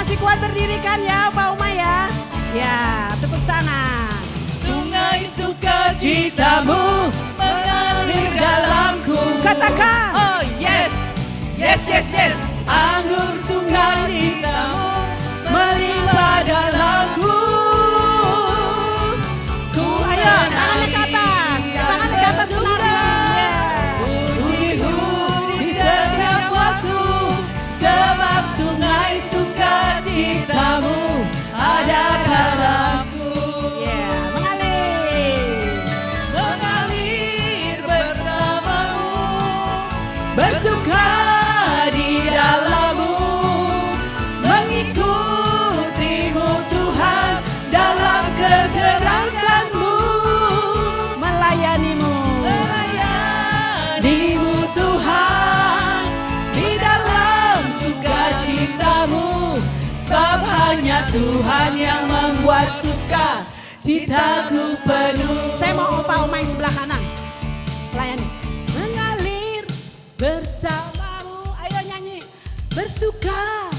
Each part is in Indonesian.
Masih kuat berdiri kan ya Pak Uma ya? Ya, tepuk tangan. Sungai sukacitamu mengalir dalamku. Katakan. Oh yes, yes, yes, yes. Anggur sukacitamu melimpah dalamku. Ayo, tangannya ke atas. Tangannya ke atas sunarnya. Pujiku di setiap waktu, sebab sungai sukacitamu ada dalamku. Ya, mengalir. Mengalir bersamamu, bersuka di dalammu, mengikutimu Tuhan dalam kegerakanmu, Melayanimu. melayanimu Tuhan di dalam sukacitamu, sebab hanya Tuhan yang membuat suka citaku penuh. Saya mau Pak Uma yang sebelah kanan. Layani. Mengalir bersamamu. Ayo nyanyi. Bersuka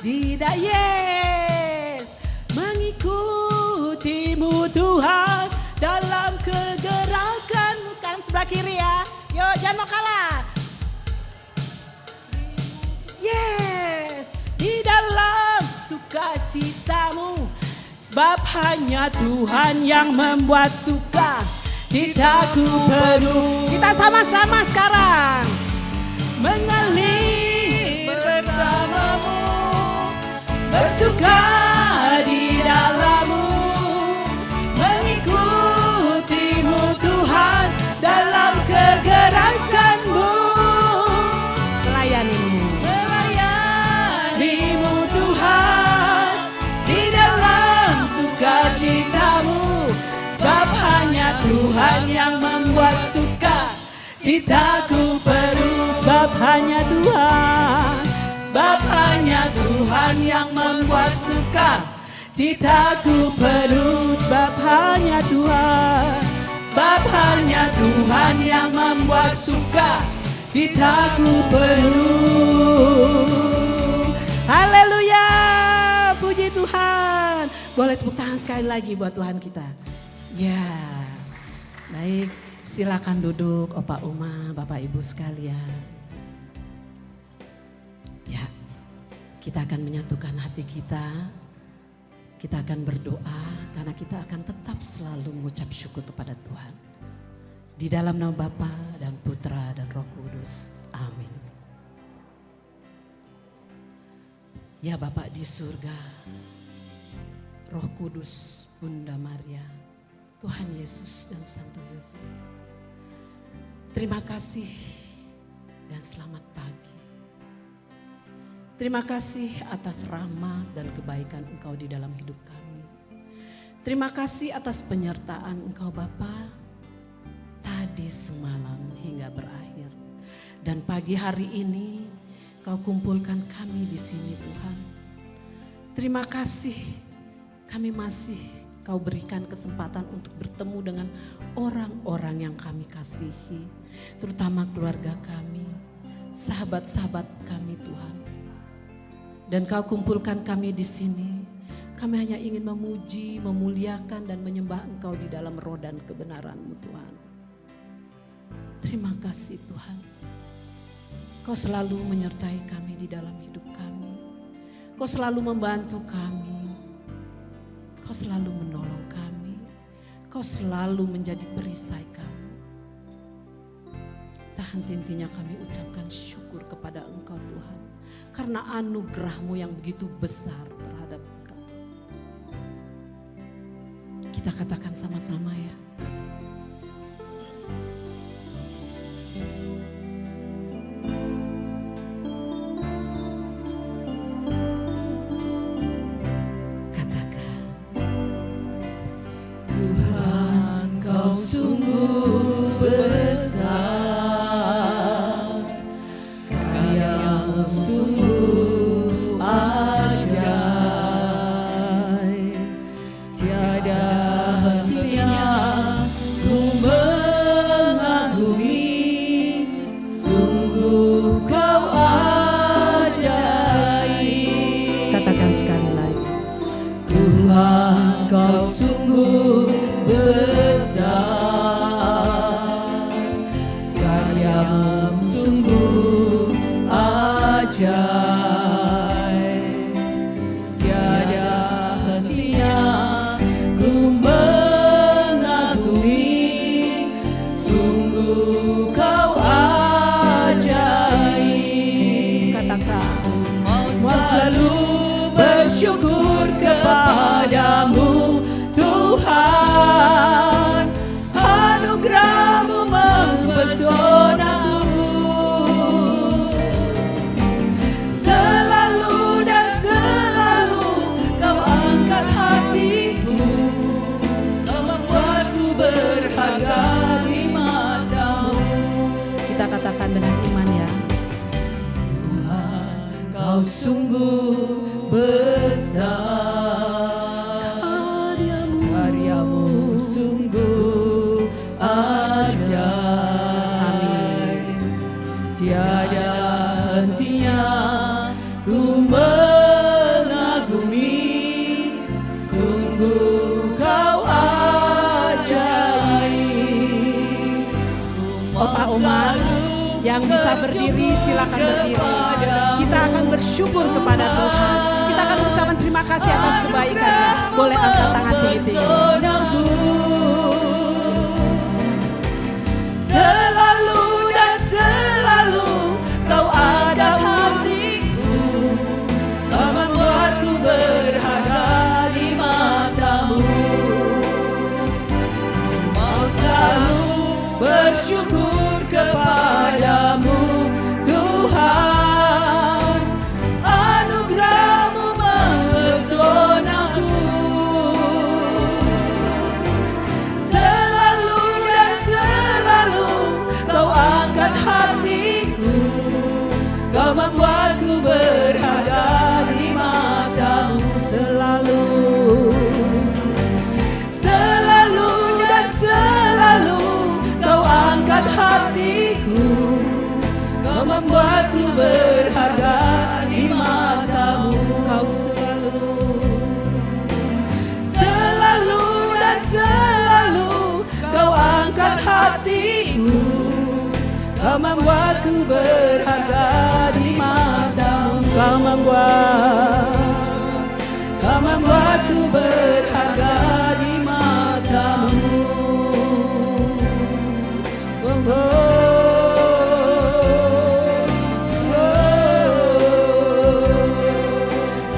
tidak yes. Mengikutimu Tuhan dalam kegerakanmu. Sekarang sebelah kiri ya. Yo jangan mau kalah. Yes. Di dalam sukacitamu. Sebab hanya Tuhan yang membuat suka citaku penuh. Kita sama-sama sekarang. Mengalir Bersamamu, bersuka di dalammu, mengikutimu Tuhan dalam kegerakanmu, melayanimu. melayanimu Tuhan di dalam sukacitamu, sebab hanya Tuhan yang membuat suka citaku penuh. Sebab hanya Tuhan. Sebab hanya Tuhan yang membuat suka citaku penuh. Sebab hanya Tuhan. Sebab hanya Tuhan yang membuat suka citaku penuh. Haleluya. Puji Tuhan. Boleh tepuk tangan sekali lagi buat Tuhan kita. Ya. Baik, silakan duduk Opa Uma, Bapak Ibu sekalian. Ya, kita akan menyatukan hati kita. Kita akan berdoa karena kita akan tetap selalu mengucap syukur kepada Tuhan. Di dalam nama Bapa dan Putra dan Roh Kudus. Amin. Ya Bapak di surga, Roh Kudus, Bunda Maria, Tuhan Yesus dan Santo Yosef. Terima kasih dan selamat pagi. Terima kasih atas rahmat dan kebaikan Engkau di dalam hidup kami. Terima kasih atas penyertaan Engkau Bapa tadi semalam hingga berakhir. Dan pagi hari ini Kau kumpulkan kami di sini Tuhan. Terima kasih kami masih Kau berikan kesempatan untuk bertemu dengan orang-orang yang kami kasihi. Terutama keluarga kami, sahabat-sahabat kami Tuhan. Dan Kau kumpulkan kami di sini. Kami hanya ingin memuji, memuliakan dan menyembah Engkau di dalam roh dan kebenaran-Mu Tuhan. Terima kasih Tuhan. Kau selalu menyertai kami di dalam hidup kami. Kau selalu membantu kami. Kau selalu menolong kami. Kau selalu menjadi perisai kami. Tak henti-hentinya kami ucapkan syukur kepada Engkau Tuhan. Karena anugerah-Mu yang begitu besar terhadap Engkau. Kita katakan sama-sama ya. Katakan. Tuhan Kau sungguh besar, karya-Mu sungguh ajaib, tiada hentinya Engkau sungguh besar, karyamu sungguh ajaib, tiada hentinya ku mengagumi, sungguh kau ajaib. Katakan, Mau selalu bersyukur kepadamu Tuhan, anugerah-Mu mempesonaku, selalu dan selalu kau angkat hatiku, kau membuatku berharga di mata-Mu. kita katakan dengan iman ya. Kau sungguh besar, karyamu sungguh ajaib, tiada hentinya ku mengagumi, sungguh kau ajaib. Opa Oma yang bisa berdiri silakan berdiri. Kita akan bersyukur kepada Tuhan. Kita akan mengucapkan terima kasih atas kebaikannya. Boleh angkat tangan tinggi-tinggi. Selalu dan selalu kau ada hatiku, kau membuatku berharga di mata-Mu. Mau selalu bersyukur kepadamu Tuhan, anugerah-Mu mempesonaku, selalu dan selalu kau angkat hatiku, kau membuatku berharga di mata-Mu. Selalu dan selalu kau angkat hatiku, kau membuatku berharga di mata-Mu. Kau selalu dan selalu kau angkat hatiku, kau membuatku berharga di mata-Mu. Kau membuatku berharga di mata-Mu.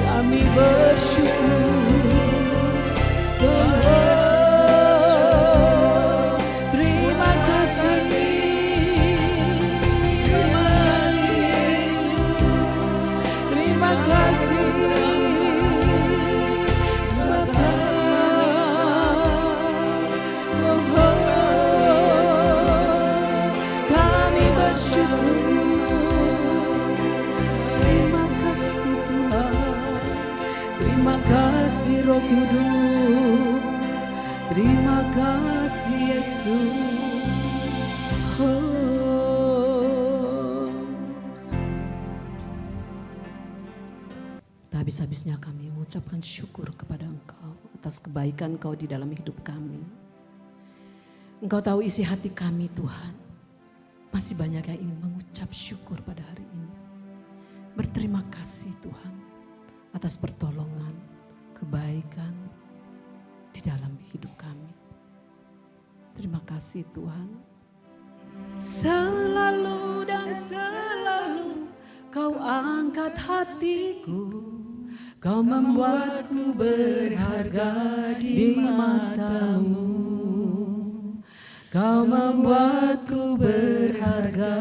Kami bersyukur, terima kasih, terima kasih, kami bersyukur. Terima kasih Tuhan, terima kasih Roh Kudus, terima kasih Yesus. Tak habis-habisnya kami mengucapkan syukur kepada Engkau atas kebaikan Engkau di dalam hidup kami. Engkau tahu isi hati kami Tuhan. Masih banyak yang ingin mengucap syukur pada hari ini. Berterima kasih Tuhan atas pertolongan, kebaikan di dalam hidup kami. Terima kasih Tuhan. Selalu dan selalu kau angkat hatiku, kau membuatku berharga di mata-Mu. Kau membuatku berharga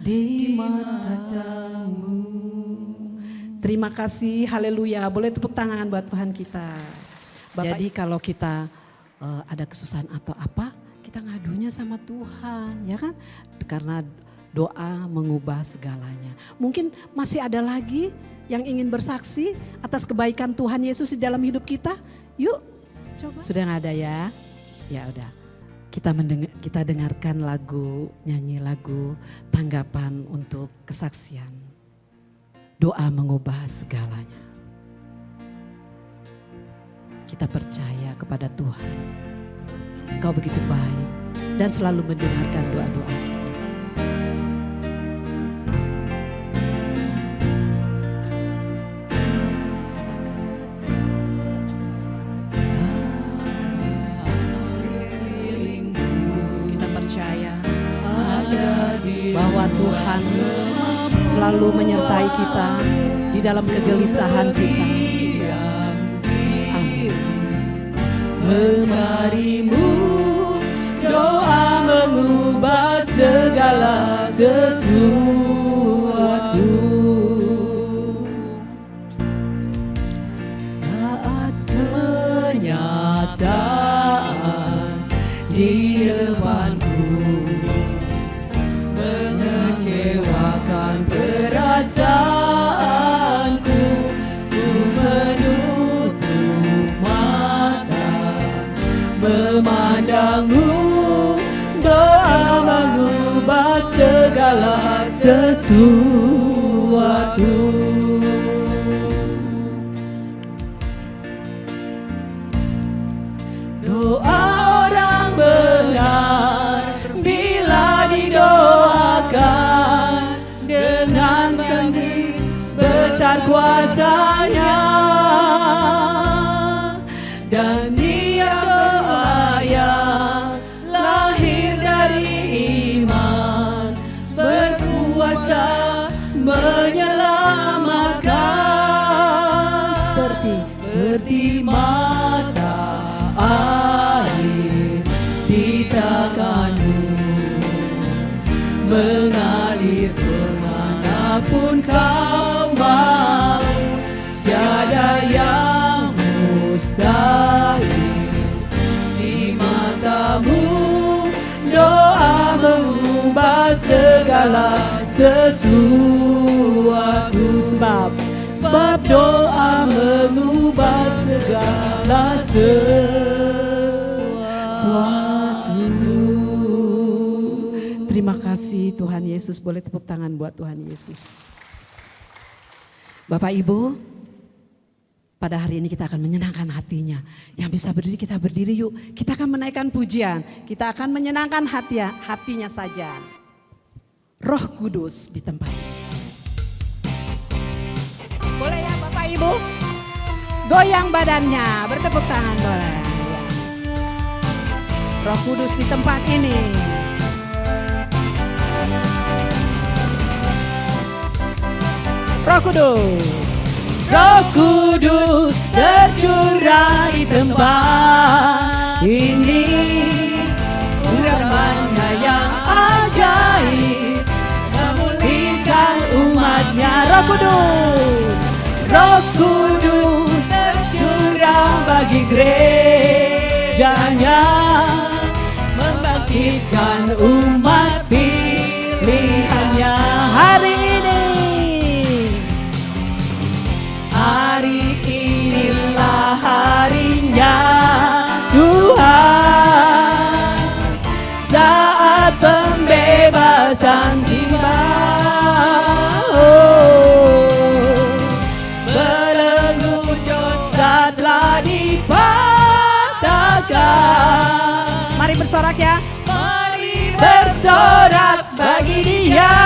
di mata-Mu. Terima kasih, haleluya. Boleh tepuk tangan buat Tuhan kita. Jadi kalau kita ada kesusahan atau apa, kita ngadunya sama Tuhan, ya kan? Karena doa mengubah segalanya. Mungkin masih ada lagi yang ingin bersaksi atas kebaikan Tuhan Yesus di dalam hidup kita. Yuk, coba. Sudah nggak ada ya? Ya udah. Kita dengarkan nyanyi lagu tanggapan untuk kesaksian. Doa mengubah segalanya. Kita percaya kepada Tuhan. Engkau begitu baik dan selalu mendengarkan doa-doa kita. Kita percaya bahwa Tuhan selalu menyertai kita di dalam kegelisahan kita. Mencarimu, doa mengubah segala sesuatu. Saat kenyataan di depanku mengecewakan perasaanku, ku menutup mata memandangmu, doa mengubah segala sesuatu. Doa orang benar bila didoakan dengan tinggi besar kuasanya, dan niat doa yang lahir dari iman berkuasa menyelamatkan, seperti mata air di tanganmu mengalir kemanapun kau mau, tiada yang mustahil di matamu, doa mengubah segala sesuatu. Sebab doa mengubah segala sesuatu. Terima kasih Tuhan Yesus. Boleh tepuk tangan buat Tuhan Yesus. Bapak Ibu, pada hari ini kita akan menyenangkan hatinya. Yang bisa berdiri, kita berdiri yuk. Kita akan menaikkan pujian. Kita akan menyenangkan hatinya saja. Roh Kudus di tempat ini. Boleh ya Bapak Ibu? Goyang badannya, bertepuk tangan boleh. Roh Kudus di tempat ini. Roh Kudus. Roh Kudus tercurah di tempat ini, urapannya yang ajaib memulihkan umatnya. Roh Kudus, Roh Kudus tercurah bagi gerejanya, membangkitkan umat pilihannya. Hari inilah harinya Tuhan, saat pembebasan tiba. Belenggu dosa telah dipatahkan. Mari bersorak ya. Mari bersorak bagi Dia.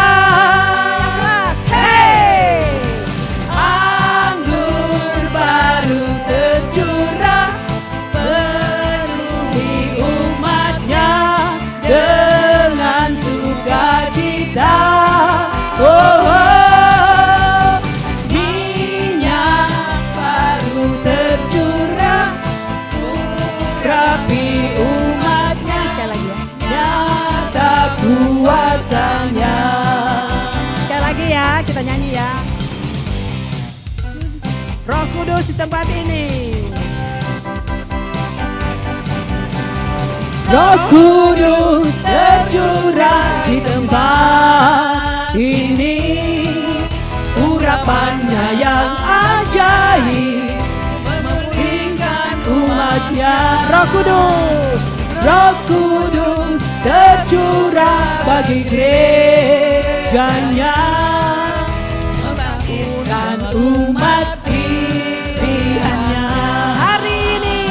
Minyak baru tercurah, urapi umatnya. Sekali lagi ya. Nyata kuasanya. Sekali lagi ya, kita nyanyi ya. Roh Kudus di tempat ini. Roh Kudus tercurah di tempat ini, urapannya yang ajaib memulihkan umatnya. Roh Kudus, Roh Kudus tercurah bagi gerejanya, membangkitkan umat pilihannya. Hari ini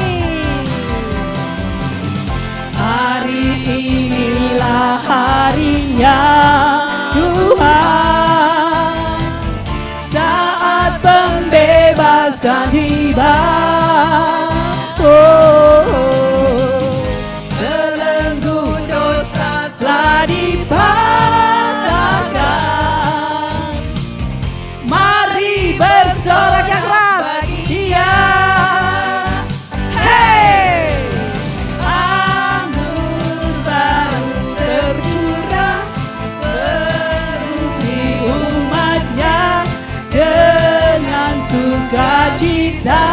sukacita.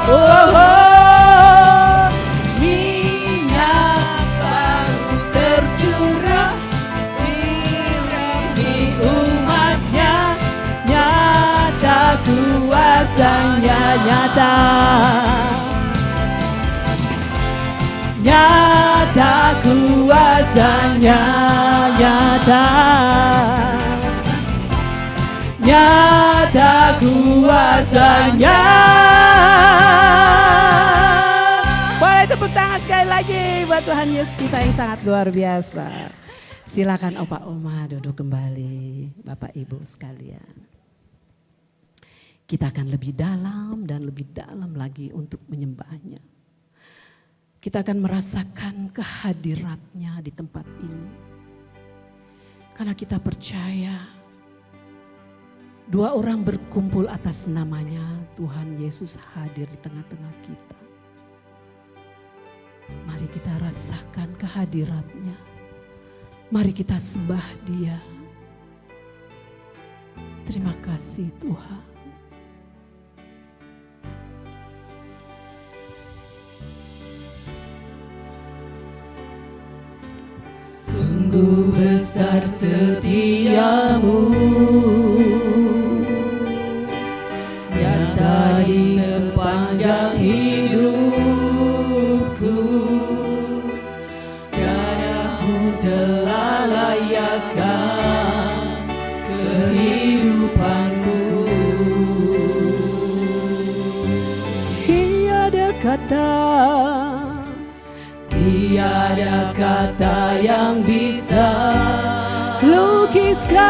Oh, oh. Minyak baru tercurah di umatnya, nyata kuasanya, nyata. Nyata kuasanya, nyata. Nyata kuasanya. Boleh tepuk tangan sekali lagi buat Tuhan Yesus kita yang sangat luar biasa. Silakan Opa Oma duduk kembali, Bapak Ibu sekalian. Kita akan lebih dalam dan lebih dalam lagi untuk menyembahnya. Kita akan merasakan kehadiratnya di tempat ini. Karena kita percaya dua orang berkumpul atas namanya, Tuhan Yesus hadir di tengah-tengah kita. Mari kita rasakan kehadiratnya. Mari kita sembah Dia. Terima kasih Tuhan. Sungguh besar setiamu, nyata di sepanjang hidupku. Darahmu telah layakkan kehidupanku. Tiada kata yang bisa lukiskan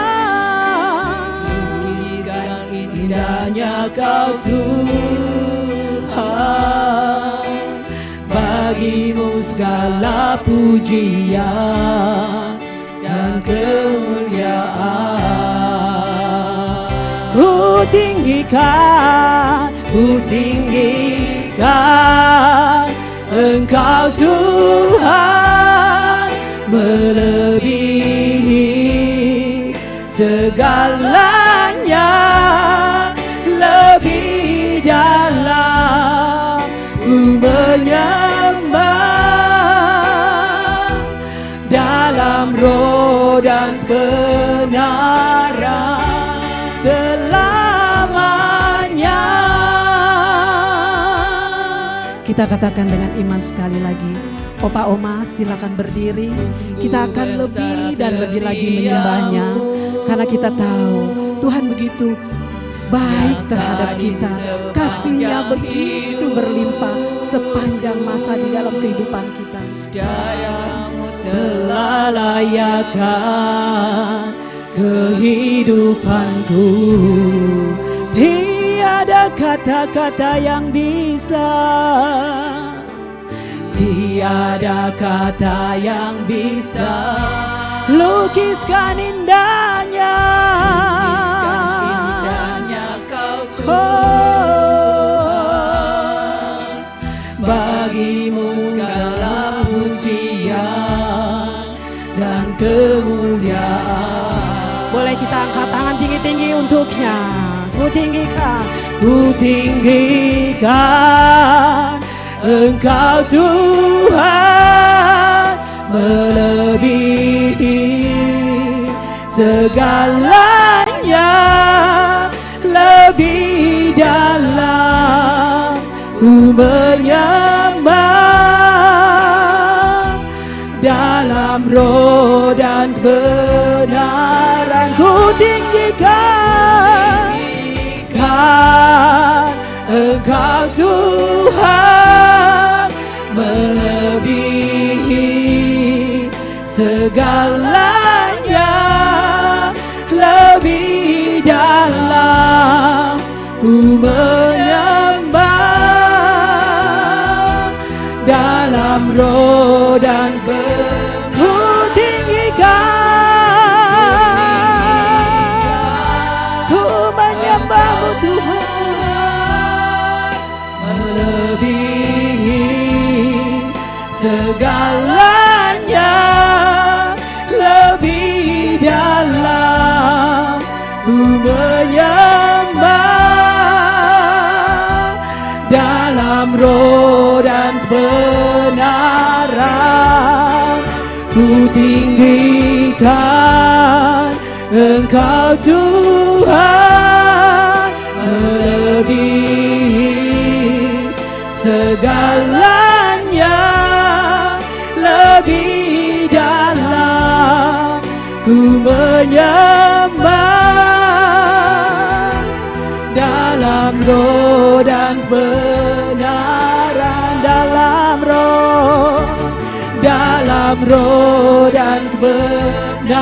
indahnya Kau Tuhan. Bagimu segala pujian dan kemuliaan. Ku tinggikan Engkau Tuhan, melebihi segalanya. Lebih dalam ku menyembah, dalam roh dan kebenaran selamanya. Kita katakan dengan iman sekali lagi. Opa Oma silakan berdiri. Kita akan lebih dan lebih lagi menyembahnya. Karena kita tahu Tuhan begitu baik terhadap kita. Kasih-Nya begitu berlimpah sepanjang masa di dalam kehidupan kita. Darahmu telah layakkan kehidupanku. Tiada kata-kata yang bisa, tiada kata yang bisa lukiskan indahnya, Kau Tuhan. Bagimu segala pujian dan kemuliaan. Boleh kita angkat tangan tinggi-tinggi untuknya. Ku tinggikan Engkau Tuhan, melebihi segalanya. Lebih dalam ku menyembah, dalam roh dan kebenaran. Ku tinggikan Engkau Tuhan, melebihi segalanya. Lebih dalam ku menyembah, dalam roh dan ku tinggikan. Ku menyembah-Mu Tuhan, melebihi segalanya. Lebih dalam ku menyembah, roh dan kebenaran, ku tinggikan Engkau Tuhan, melebihi segalanya, lebih dalam ku menyembah, dalam roh dan kebenaran, dalam roh dan kebenaran,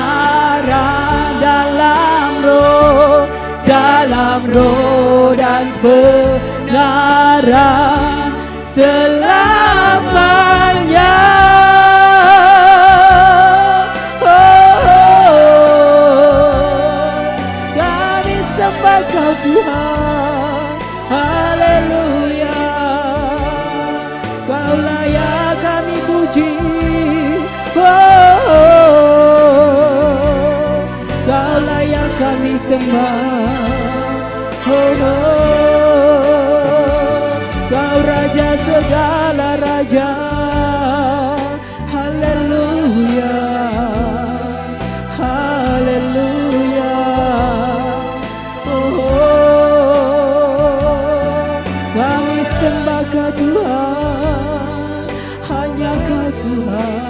dalam roh dan kebenaran selamanya. Kami sembah Kau Tuhan, haleluya. Kau layak kami puji, Kau layak kami sembah, Kau Raja segala raja, haleluya, haleluya. Kami sembah Kau Tuhan, hanya Kau Tuhan,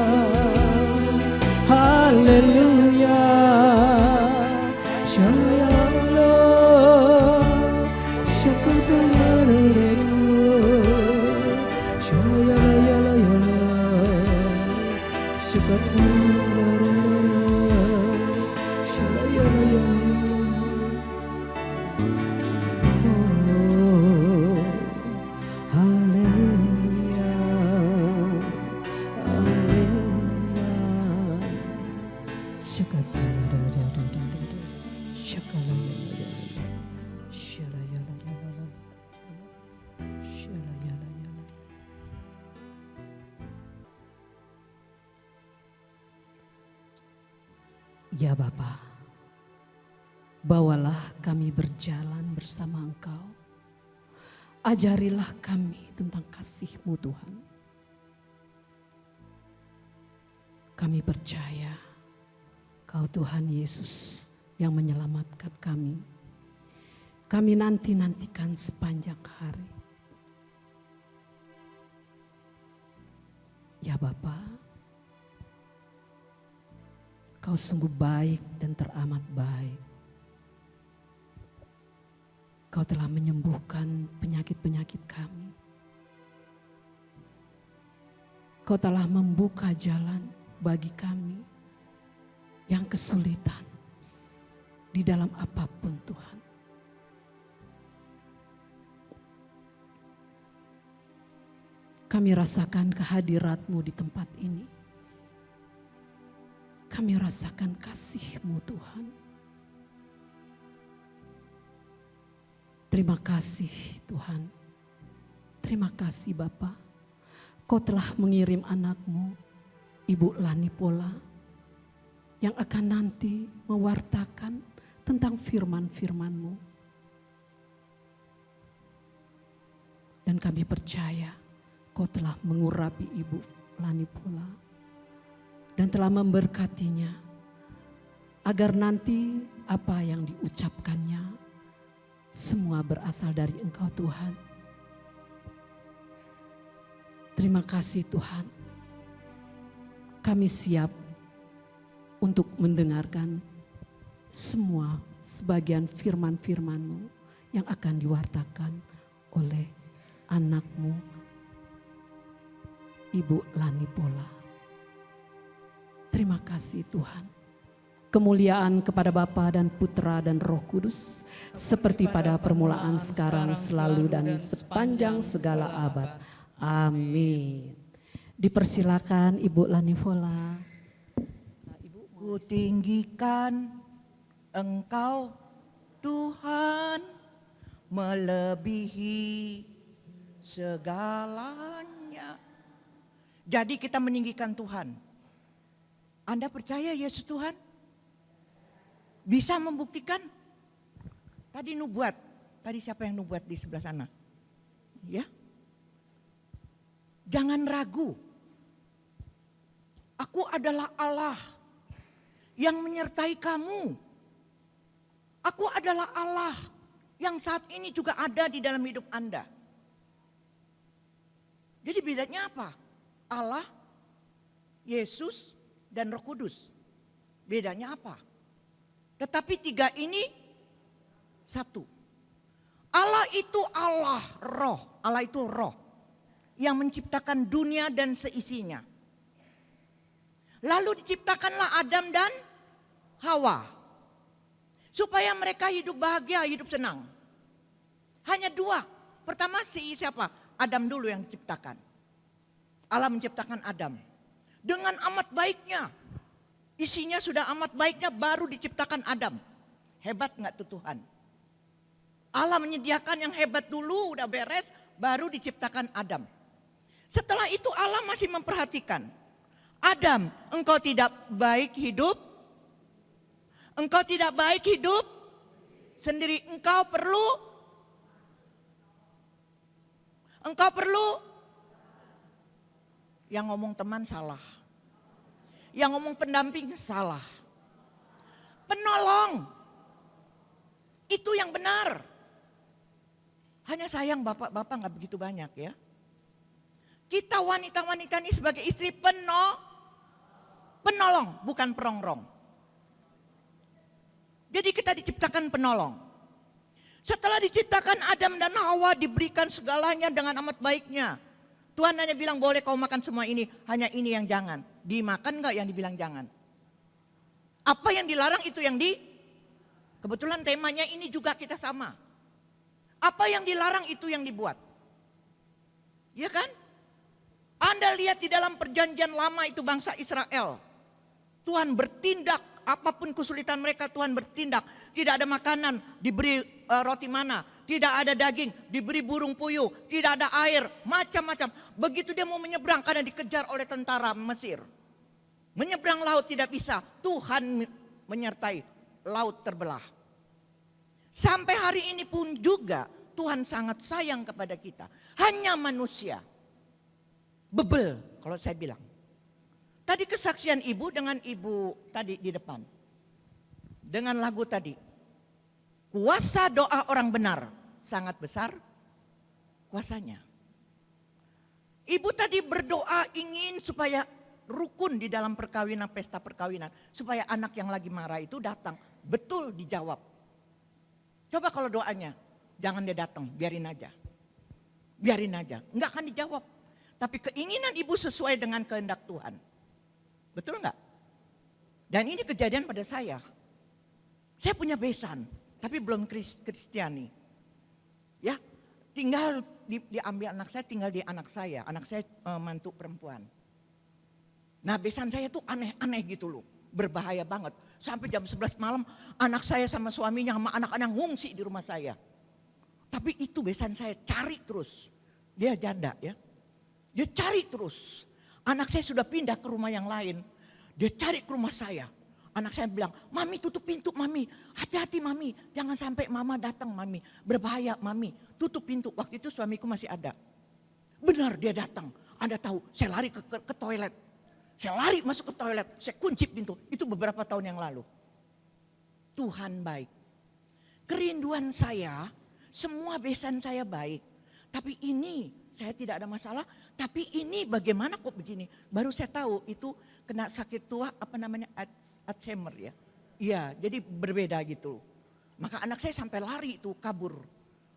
haleluya. Ya Bapa, bawalah kami berjalan bersama Engkau. Ajarilah kami tentang kasih-Mu Tuhan. Kami percaya Kau Tuhan Yesus yang menyelamatkan kami. Kami nanti-nantikan sepanjang hari. Ya Bapa, Kau sungguh baik dan teramat baik. Kau telah menyembuhkan penyakit-penyakit kami. Kau telah membuka jalan bagi kami yang kesulitan di dalam apapun Tuhan. Kami rasakan kehadirat-Mu di tempat ini. Kami rasakan kasih-Mu Tuhan. Terima kasih Tuhan. Terima kasih Bapa. Kau telah mengirim anak-Mu, Ibu Lani Pola, yang akan nanti mewartakan tentang firman-firman-Mu. Dan kami percaya Kau telah mengurapi Ibu Lani Pola dan telah memberkatinya agar nanti apa yang diucapkannya semua berasal dari Engkau Tuhan. Terima kasih Tuhan. Kami siap untuk mendengarkan semua sebagian firman-firman-Mu yang akan diwartakan oleh anak-Mu Ibu Lani Pola. Terima kasih Tuhan. Kemuliaan kepada Bapa dan Putra dan Roh Kudus, seperti pada permulaan, sekarang, selalu, dan sepanjang segala abad. Amin. Dipersilakan Ibu Lani Pola. Ku tinggikan Engkau Tuhan, melebihi segalanya. Jadi kita meninggikan Tuhan. Anda percaya Yesus Tuhan? Bisa membuktikan? Tadi nubuat. Tadi siapa yang nubuat di sebelah sana? Ya. Jangan ragu. Aku adalah Allah yang menyertai kamu. Aku adalah Allah yang saat ini juga ada di dalam hidup Anda. Jadi bedanya apa? Allah, Yesus, dan Roh Kudus. Bedanya apa? Tetapi tiga ini satu. Allah itu Allah, roh. Allah itu roh yang menciptakan dunia dan seisinya. Lalu diciptakanlah Adam dan Hawa. Supaya mereka hidup bahagia, hidup senang. Hanya dua. Pertama siapa? Adam dulu yang diciptakan. Allah menciptakan Adam. Dengan amat baiknya. Isinya sudah amat baiknya baru diciptakan Adam. Hebat gak tuh Tuhan? Allah menyediakan yang hebat dulu udah beres baru diciptakan Adam. Setelah itu Allah masih memperhatikan. Adam, engkau tidak baik hidup. Engkau tidak baik hidup sendiri. Engkau perlu yang ngomong teman salah. Yang ngomong pendamping salah. Penolong. Itu yang benar. Hanya sayang bapak-bapak gak begitu banyak ya. Kita wanita-wanita ini sebagai istri penolong, bukan perongrong. Jadi kita diciptakan penolong. Setelah diciptakan Adam dan Hawa diberikan segalanya dengan amat baiknya. Tuhan hanya bilang boleh kau makan semua ini, hanya ini yang jangan. Dimakan gak yang dibilang jangan? Apa yang dilarang itu yang kebetulan temanya ini juga kita sama. Apa yang dilarang itu yang dibuat. Ya kan? Anda lihat di dalam perjanjian lama itu bangsa Israel. Tuhan bertindak, apapun kesulitan mereka Tuhan bertindak. Tidak ada makanan, diberi roti mana. Tidak ada daging, diberi burung puyuh. Tidak ada air, macam-macam. Begitu dia mau menyeberang karena dikejar oleh tentara Mesir. Menyeberang laut tidak bisa, Tuhan menyertai, laut terbelah. Sampai hari ini pun juga Tuhan sangat sayang kepada kita. Hanya manusia bebel kalau saya bilang. Tadi kesaksian ibu dengan ibu tadi di depan. Dengan lagu tadi. Kuasa doa orang benar sangat besar kuasanya. Ibu tadi berdoa ingin supaya rukun di dalam perkawinan, pesta perkawinan. Supaya anak yang lagi marah itu datang. Betul dijawab. Coba kalau doanya, jangan dia datang, biarin aja. Biarin aja, enggak akan dijawab. Tapi keinginan ibu sesuai dengan kehendak Tuhan. Betul enggak? Dan ini kejadian pada saya. Saya punya besan, tapi belum Kristiani. Ya, tinggal diambil anak saya, tinggal di anak saya. Anak saya mantu perempuan. Nah besan saya tuh aneh-aneh gitu loh. Berbahaya banget. Sampai jam 11 malam anak saya sama suaminya sama anak-anak ngungsi di rumah saya. Tapi itu besan saya cari terus. Dia janda ya. Dia cari terus. Anak saya sudah pindah ke rumah yang lain. Dia cari ke rumah saya. Anak saya bilang, mami tutup pintu mami. Hati-hati mami. Jangan sampai mama datang mami. Berbahaya mami. Tutup pintu. Waktu itu suamiku masih ada. Benar dia datang. Anda tahu saya lari ke toilet. Saya lari masuk ke toilet, saya kunci pintu. Itu beberapa tahun yang lalu. Tuhan baik. Kerinduan saya, semua besan saya baik. Tapi ini saya tidak ada masalah. Tapi ini bagaimana kok begini? Baru saya tahu itu kena sakit tua apa namanya Alzheimer ya. Iya jadi berbeda gitu. Maka anak saya sampai lari itu kabur.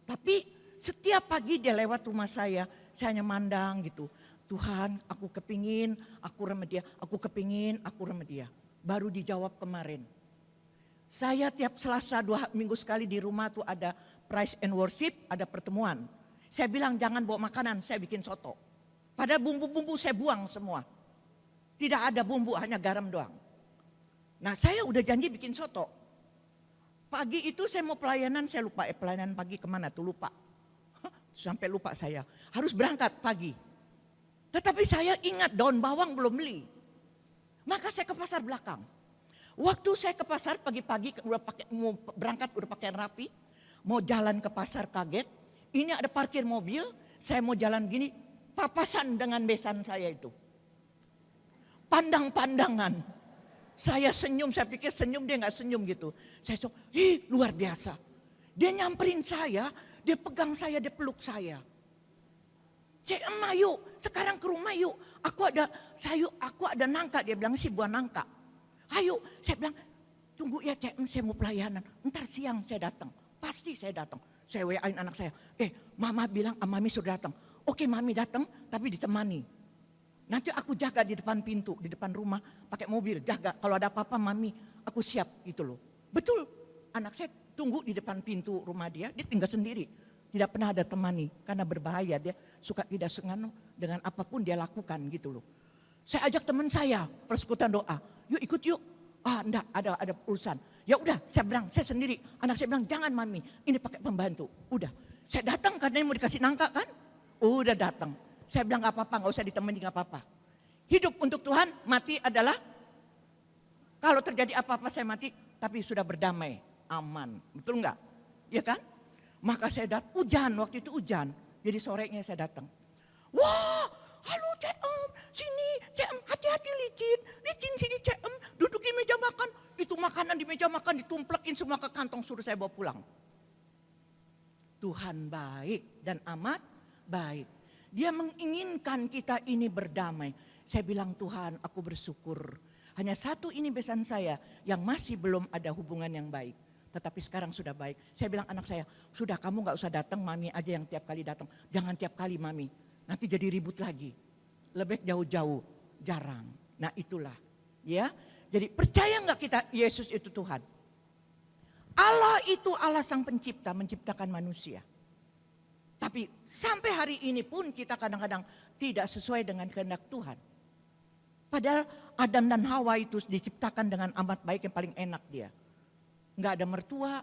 Tapi setiap pagi dia lewat rumah saya hanya mandang gitu. Tuhan, aku kepingin, aku remedia, aku kepingin, aku remedia. Baru dijawab kemarin. Saya tiap Selasa 2 minggu sekali di rumah tuh ada praise and worship, ada pertemuan. Saya bilang jangan bawa makanan, saya bikin soto. Padahal bumbu-bumbu saya buang semua. Tidak ada bumbu, hanya garam doang. Nah saya udah janji bikin soto. Pagi itu saya mau pelayanan, saya lupa pelayanan pagi kemana tuh lupa. Sampai lupa saya, harus berangkat pagi. Tetapi saya ingat daun bawang belum beli. Maka saya ke pasar belakang. Waktu saya ke pasar pagi-pagi udah pakai mau berangkat udah pakai rapi, mau jalan ke pasar kaget. Ini ada parkir mobil, saya mau jalan gini, papasan dengan besan saya itu. Pandang-pandangan. Saya senyum, saya pikir senyum, dia nggak senyum gitu. Saya cuma, luar biasa. Dia nyamperin saya, dia pegang saya, dia peluk saya. CM yuk, sekarang ke rumah yuk. Aku ada nangka, dia bilang sih buah nangka. Ayo, saya bilang, tunggu ya CM, saya mau pelayanan. Ntar siang saya datang, pasti saya datang. Saya WA-in anak saya, mama bilang mami sudah datang. Oke mami datang, tapi ditemani. Nanti aku jaga di depan pintu, di depan rumah, pakai mobil, jaga. Kalau ada apa-apa mami, aku siap gitu loh. Betul, anak saya tunggu di depan pintu rumah dia tinggal sendiri. Tidak pernah ada temani, karena berbahaya, dia suka tidak senang dengan apapun dia lakukan gitu loh. Saya ajak teman saya, persekutuan doa, yuk ikut yuk. Enggak, ada urusan. Ya udah, saya bilang, saya sendiri. Anak saya bilang, jangan mami, ini pakai pembantu. Udah, saya datang karena mau dikasih nangka kan. Udah datang. Saya bilang gak apa-apa, gak usah ditemani, gak apa-apa. Hidup untuk Tuhan, mati adalah, kalau terjadi apa-apa saya mati, tapi sudah berdamai, aman. Betul gak? Ya kan? Maka saya datang, hujan, waktu itu hujan. Jadi sorenya saya datang. Wah, halo CM, sini CM, hati-hati licin sini CM, duduk di meja makan. Itu makanan di meja makan ditumplekin semua ke kantong, suruh saya bawa pulang. Tuhan baik dan amat baik. Dia menginginkan kita ini berdamai. Saya bilang Tuhan, aku bersyukur. Hanya satu ini besan saya yang masih belum ada hubungan yang baik. Tetapi sekarang sudah baik. Saya bilang anak saya, sudah kamu gak usah datang, mami aja yang tiap kali datang. Jangan tiap kali mami, nanti jadi ribut lagi. Lebih jauh-jauh, jarang. Nah itulah, ya. Jadi percaya gak kita Yesus itu Tuhan? Allah itu Allah sang pencipta, menciptakan manusia. Tapi sampai hari ini pun kita kadang-kadang tidak sesuai dengan kehendak Tuhan. Padahal Adam dan Hawa itu diciptakan dengan amat baik yang paling enak dia. Enggak ada mertua,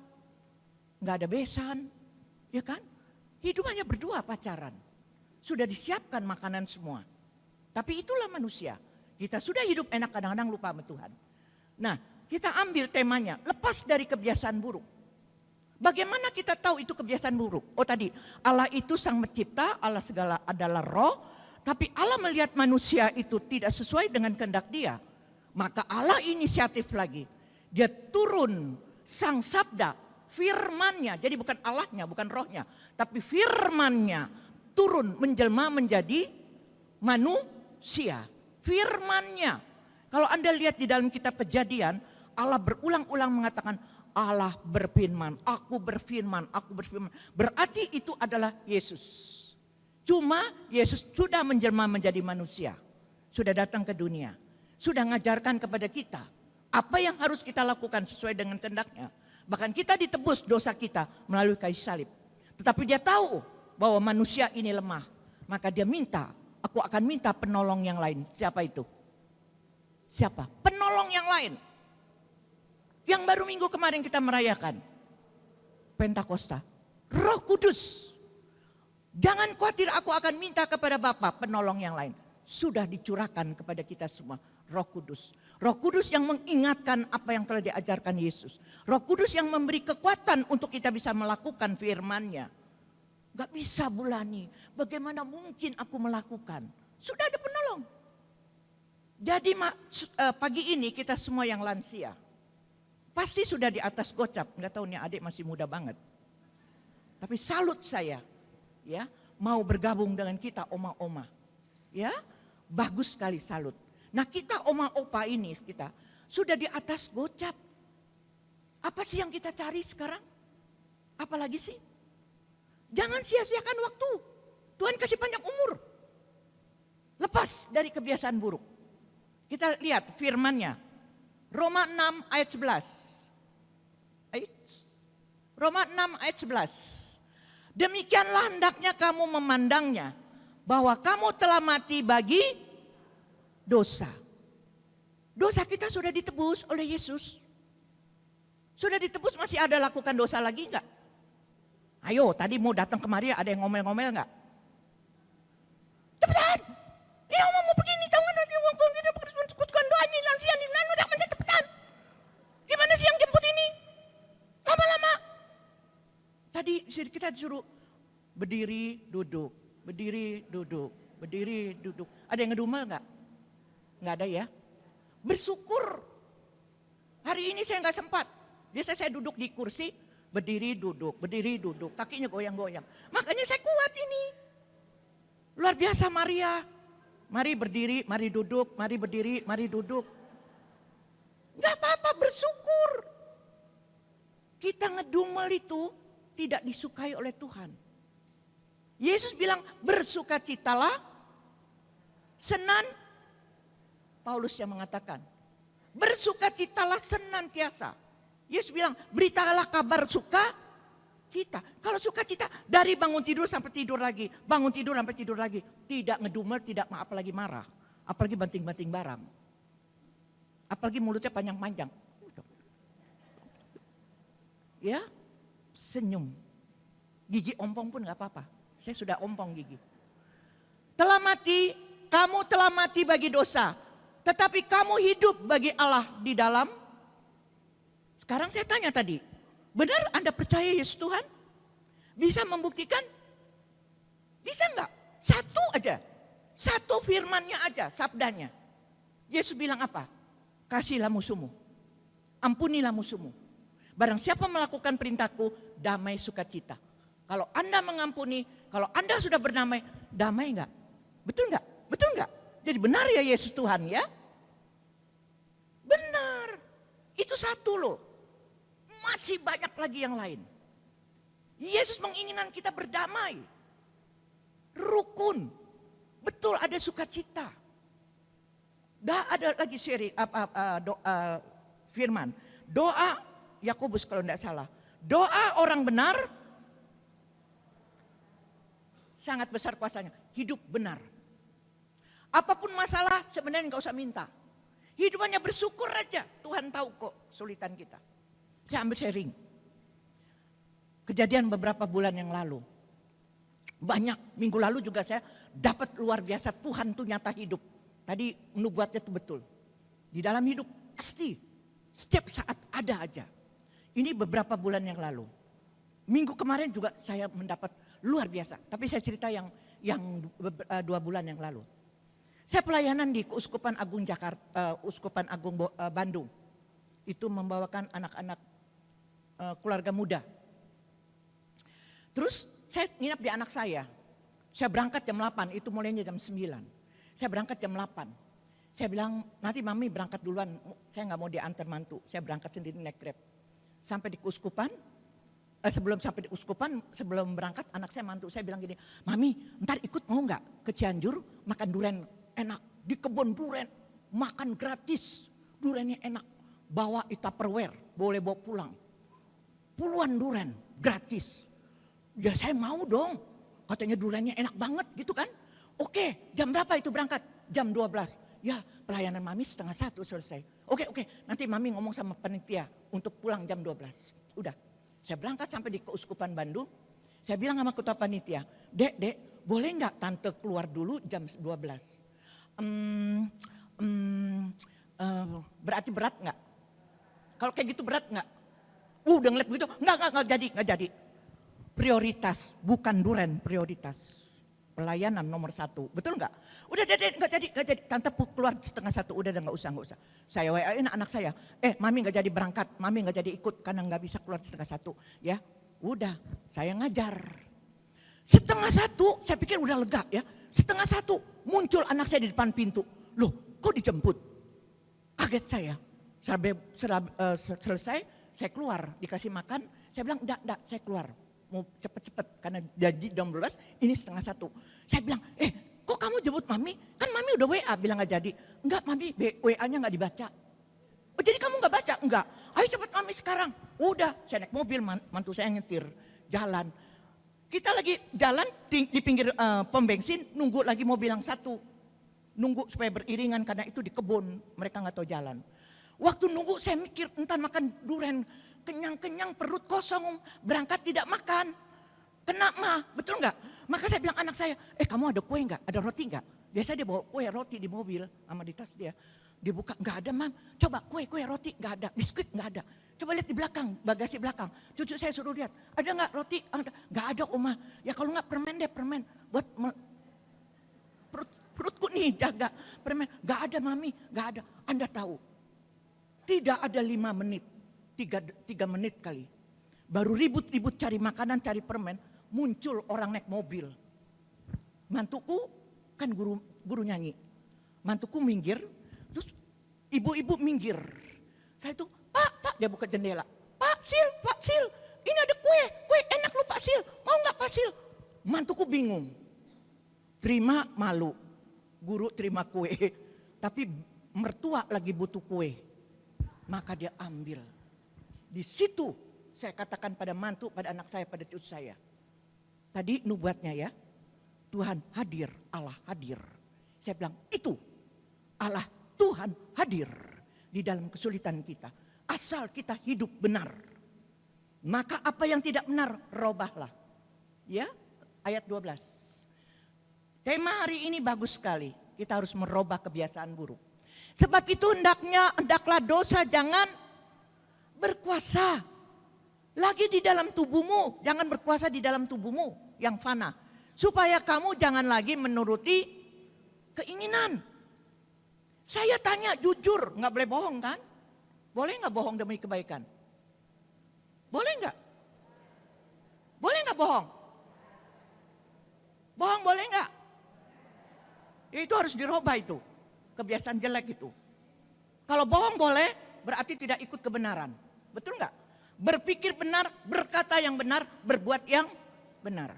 enggak ada besan, ya kan? Hidup hanya berdua pacaran. Sudah disiapkan makanan semua. Tapi itulah manusia. Kita sudah hidup enak kadang-kadang lupa sama Tuhan. Nah, kita ambil temanya, lepas dari kebiasaan buruk. Bagaimana kita tahu itu kebiasaan buruk? Oh tadi, Allah itu sang mencipta, Allah segala adalah roh. Tapi Allah melihat manusia itu tidak sesuai dengan kehendak dia. Maka Allah inisiatif lagi. Dia turun sang sabda, firmannya. Jadi bukan Allahnya, bukan rohnya. Tapi firmannya turun menjelma menjadi manusia. Firmannya. Kalau Anda lihat di dalam kitab Kejadian, Allah berulang-ulang mengatakan, Allah berfirman, aku berfirman, aku berfirman. Berarti itu adalah Yesus. Cuma Yesus sudah menjelma menjadi manusia. Sudah datang ke dunia. Sudah mengajarkan kepada kita apa yang harus kita lakukan sesuai dengan kehendaknya. Bahkan kita ditebus dosa kita melalui kayu salib. Tetapi dia tahu bahwa manusia ini lemah. Maka dia minta, aku akan minta penolong yang lain. Siapa itu? Siapa? Penolong yang lain. Yang baru minggu kemarin kita merayakan. Pentakosta. Roh Kudus. Jangan khawatir, aku akan minta kepada Bapa penolong yang lain. Sudah dicurahkan kepada kita semua. Roh Kudus. Roh Kudus yang mengingatkan apa yang telah diajarkan Yesus. Roh Kudus yang memberi kekuatan untuk kita bisa melakukan firman-Nya. Gak bisa Bulani, bagaimana mungkin aku melakukan? Sudah ada penolong. Jadi pagi ini kita semua yang lansia. Pasti sudah di atas gocap, nggak tahu nih adik masih muda banget. Tapi salut saya, ya mau bergabung dengan kita oma-oma, ya bagus sekali salut. Nah kita oma-opa ini kita sudah di atas gocap. Apa sih yang kita cari sekarang? Apalagi sih? Jangan sia-siakan waktu. Tuhan kasih banyak umur. Lepas dari kebiasaan buruk. Kita lihat firman-Nya. Roma 6 ayat 11. Roma 6 ayat 11. Demikianlah hendaknya kamu memandangnya, bahwa kamu telah mati bagi dosa. Dosa kita sudah ditebus oleh Yesus. Sudah ditebus, masih ada lakukan dosa lagi enggak? Ayo, tadi mau datang kemari ada yang ngomel-ngomel enggak? Cepetan! Ini omong mau begini, tahu nggak nanti uang kita persekutuan doa ini lansia ini lalu udah menjadi cepetan. Gimana sih yang jemput ini? Lama-lama. Tadi kita disuruh berdiri, duduk, berdiri, duduk, berdiri, duduk. Ada yang ngedumel nggak? Nggak ada ya. Bersyukur. Hari ini saya nggak sempat. Biasa saya duduk di kursi, berdiri, duduk, kakinya goyang-goyang. Makanya saya kuat ini. Luar biasa Maria. Mari berdiri, mari duduk, mari berdiri, mari duduk. Nggak apa-apa, bersyukur. Kita ngedumel itu tidak disukai oleh Tuhan. Yesus bilang bersukacitalah, senan. Paulus yang mengatakan bersukacitalah senantiasa. Yesus bilang beritalah kabar sukacita. Kalau sukacita dari bangun tidur sampai tidur lagi, bangun tidur sampai tidur lagi, tidak ngedumel, tidak apalagi marah, apalagi banting-banting barang, apalagi mulutnya panjang-panjang. Ya, senyum, gigi ompong pun nggak apa-apa. Saya sudah ompong gigi. Telah mati, kamu telah mati bagi dosa, tetapi kamu hidup bagi Allah di dalam. Sekarang saya tanya tadi, benar Anda percaya Yesus Tuhan? Bisa membuktikan? Bisa enggak? Satu aja, satu firmannya aja, sabdanya. Yesus bilang apa? Kasihilah musuhmu, ampunilah musuhmu. Barang siapa melakukan perintahku, damai sukacita. Kalau Anda mengampuni, kalau Anda sudah berdamai, damai enggak? Betul enggak? Betul enggak? Jadi benar ya Yesus Tuhan ya? Benar. Itu satu loh. Masih banyak lagi yang lain. Yesus menginginkan kita berdamai. Rukun. Betul ada sukacita. Ada lagi firman. Doa Yakobus kalau tidak salah. Doa orang benar sangat besar kuasanya. Hidup benar. Apapun masalah sebenarnya nggak usah minta. Hidupannya bersyukur aja. Tuhan tahu kok sulitan kita. Saya ambil sharing. Kejadian beberapa bulan yang lalu. Banyak, minggu lalu juga saya dapat luar biasa. Tuhan tuh nyata hidup. Tadi nubuatnya itu betul. Di dalam hidup pasti setiap saat ada aja. Ini beberapa bulan yang lalu. Minggu kemarin juga saya mendapat luar biasa. Tapi saya cerita yang 2 bulan yang lalu. Saya pelayanan di Keuskupan Agung Uskupan Agung Bandung. Itu membawakan anak-anak keluarga muda. Terus saya nginap di anak saya. Saya berangkat jam 8, itu mulainya jam 9. Saya berangkat jam 8. Saya bilang, nanti mami berangkat duluan, saya nggak mau diantar mantu. Saya berangkat sendiri naik Grab. Sampai di Keuskupan, sebelum berangkat anak saya mantu. Saya bilang gini, mami ntar ikut mau nggak ke Cianjur makan durian enak. Di kebun durian, makan gratis. Duriannya enak. Bawa Tupperware, boleh bawa pulang. Puluhan durian, gratis. Ya saya mau dong, katanya duriannya enak banget gitu kan. Oke, jam berapa itu berangkat? Jam 12. Ya pelayanan mami 12:30 selesai. Oke, nanti mami ngomong sama panitia untuk pulang jam 12. Udah, saya berangkat sampai di Keuskupan Bandung. Saya bilang sama ketua panitia, dek boleh nggak tante keluar dulu jam 12? Berarti berat nggak? Kalau kayak gitu berat nggak? Udah ngeliat begitu, nggak jadi. Prioritas, bukan duren, prioritas. Pelayanan nomor 1, betul nggak? Udah dek, nggak jadi. Tante keluar 12:30, udah nggak usah. Saya WA-in anak saya, mami nggak jadi berangkat, mami nggak jadi ikut karena nggak bisa keluar 12:30, ya. Udah, saya ngajar. 12:30, saya pikir udah lega ya. 12:30 muncul anak saya di depan pintu. Loh, kok dijemput? Kaget saya. Selesai, saya keluar, dikasih makan. Saya bilang, enggak, saya keluar. Mau cepet-cepet, karena janji jam 12, ini 12:30. Saya bilang, kok kamu jemput mami? Kan mami udah WA, bilang gak jadi. Enggak mami, WA-nya gak dibaca. Oh jadi kamu gak baca? Enggak. Ayo cepet mami sekarang. Udah, saya naik mobil, mantu saya nyetir, jalan. Kita lagi jalan di pinggir pom bensin, nunggu lagi mobil yang satu. Nunggu supaya beriringan, karena itu di kebun, mereka gak tahu jalan. Waktu nunggu saya mikir, entar makan durian, kenyang-kenyang perut kosong, berangkat tidak makan. Kena mah, betul nggak? Maka saya bilang anak saya, kamu ada kue nggak? Ada roti nggak? Biasa dia bawa kue roti di mobil sama di tas dia. Dibuka, nggak ada mam. Coba kue roti nggak ada, biskuit nggak ada. Coba lihat di belakang, bagasi belakang. Cucu saya suruh lihat, ada nggak roti? Nggak ada oma. Ya kalau nggak permen deh, permen. Buat Mami jaga permen. Gak ada Mami, gak ada. Anda tahu, tidak ada 5 menit, 3 menit kali. Baru ribut-ribut cari makanan, cari permen, muncul orang naik mobil. Mantuku kan guru nyanyi. Mantuku minggir, terus ibu-ibu minggir. Saya itu, Pak, dia buka jendela. Pak Sil, ini ada kue enak lu Pak Sil, mau gak Pak Sil? Mantuku bingung, terima malu, guru terima kue, tapi mertua lagi butuh kue. Maka dia ambil. Di situ saya katakan pada mantu, pada anak saya, pada cucu saya. Tadi nubuatnya ya, Tuhan hadir, Allah hadir. Saya bilang itu Allah Tuhan hadir di dalam kesulitan kita. Asal kita hidup benar. Maka apa yang tidak benar, robahlah. Ya, ayat 12. Tema hari ini bagus sekali. Kita harus merubah kebiasaan buruk. Sebab itu hendaklah dosa jangan berkuasa lagi di dalam tubuhmu. Jangan berkuasa di dalam tubuhmu yang fana. Supaya kamu jangan lagi menuruti keinginan. Saya tanya jujur, gak boleh bohong kan? Boleh gak bohong demi kebaikan? Boleh gak? Boleh gak bohong? Bohong boleh gak? Ya itu harus dirubah itu. Kebiasaan jelek itu. Kalau bohong boleh, berarti tidak ikut kebenaran. Betul gak? Berpikir benar, berkata yang benar, berbuat yang benar.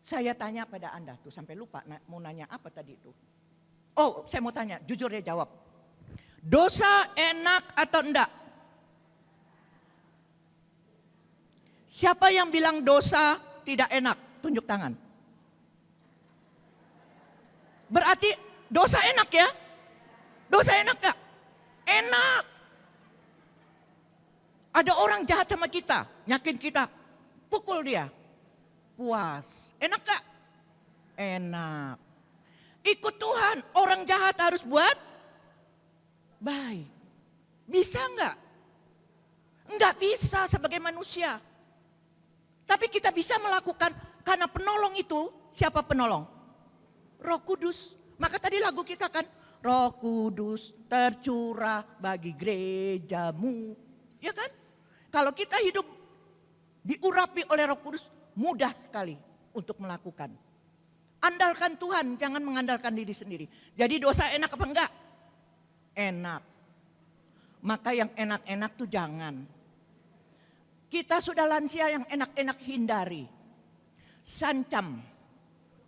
Saya tanya pada Anda tuh, sampai lupa mau nanya apa tadi itu. Oh, saya mau tanya, jujur dia jawab. Dosa enak atau enggak? Siapa yang bilang dosa tidak enak? Tunjuk tangan. Berarti dosa enak ya? Dosa enak gak? Enak. Ada orang jahat sama kita, nyakin kita, pukul dia. Puas. Enak gak? Enak. Ikut Tuhan, orang jahat harus buat baik. Bisa enggak? Enggak bisa sebagai manusia. Tapi kita bisa melakukan karena penolong itu, siapa penolong? Roh Kudus. Maka tadi lagu kita kan, Roh Kudus tercurah bagi gerejamu. Ya kan? Kalau kita hidup diurapi oleh Roh Kudus, mudah sekali untuk melakukan. Andalkan Tuhan, jangan mengandalkan diri sendiri. Jadi dosa enak apa enggak? Enak. Maka yang enak-enak tuh jangan. Kita sudah lansia, yang enak-enak hindari. Sancam,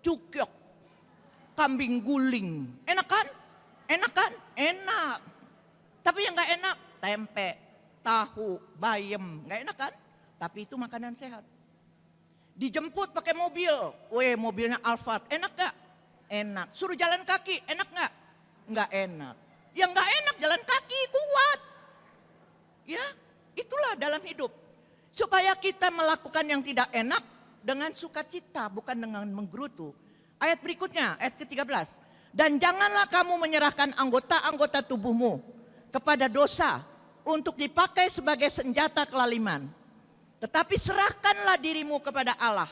cukyok, kambing guling. Enak kan? Enak kan? Enak. Tapi yang enggak enak, tempe, tahu, bayam. Enggak enak kan? Tapi itu makanan sehat. Dijemput pakai mobil, mobilnya Alphard, enak gak? Enak. Suruh jalan kaki, enak gak? Enggak enak. Yang gak enak jalan kaki, kuat. Ya, itulah dalam hidup. Supaya kita melakukan yang tidak enak dengan sukacita, bukan dengan menggerutu. Ayat berikutnya, ayat ke-13. Dan janganlah kamu menyerahkan anggota-anggota tubuhmu kepada dosa untuk dipakai sebagai senjata kelaliman. Tetapi serahkanlah dirimu kepada Allah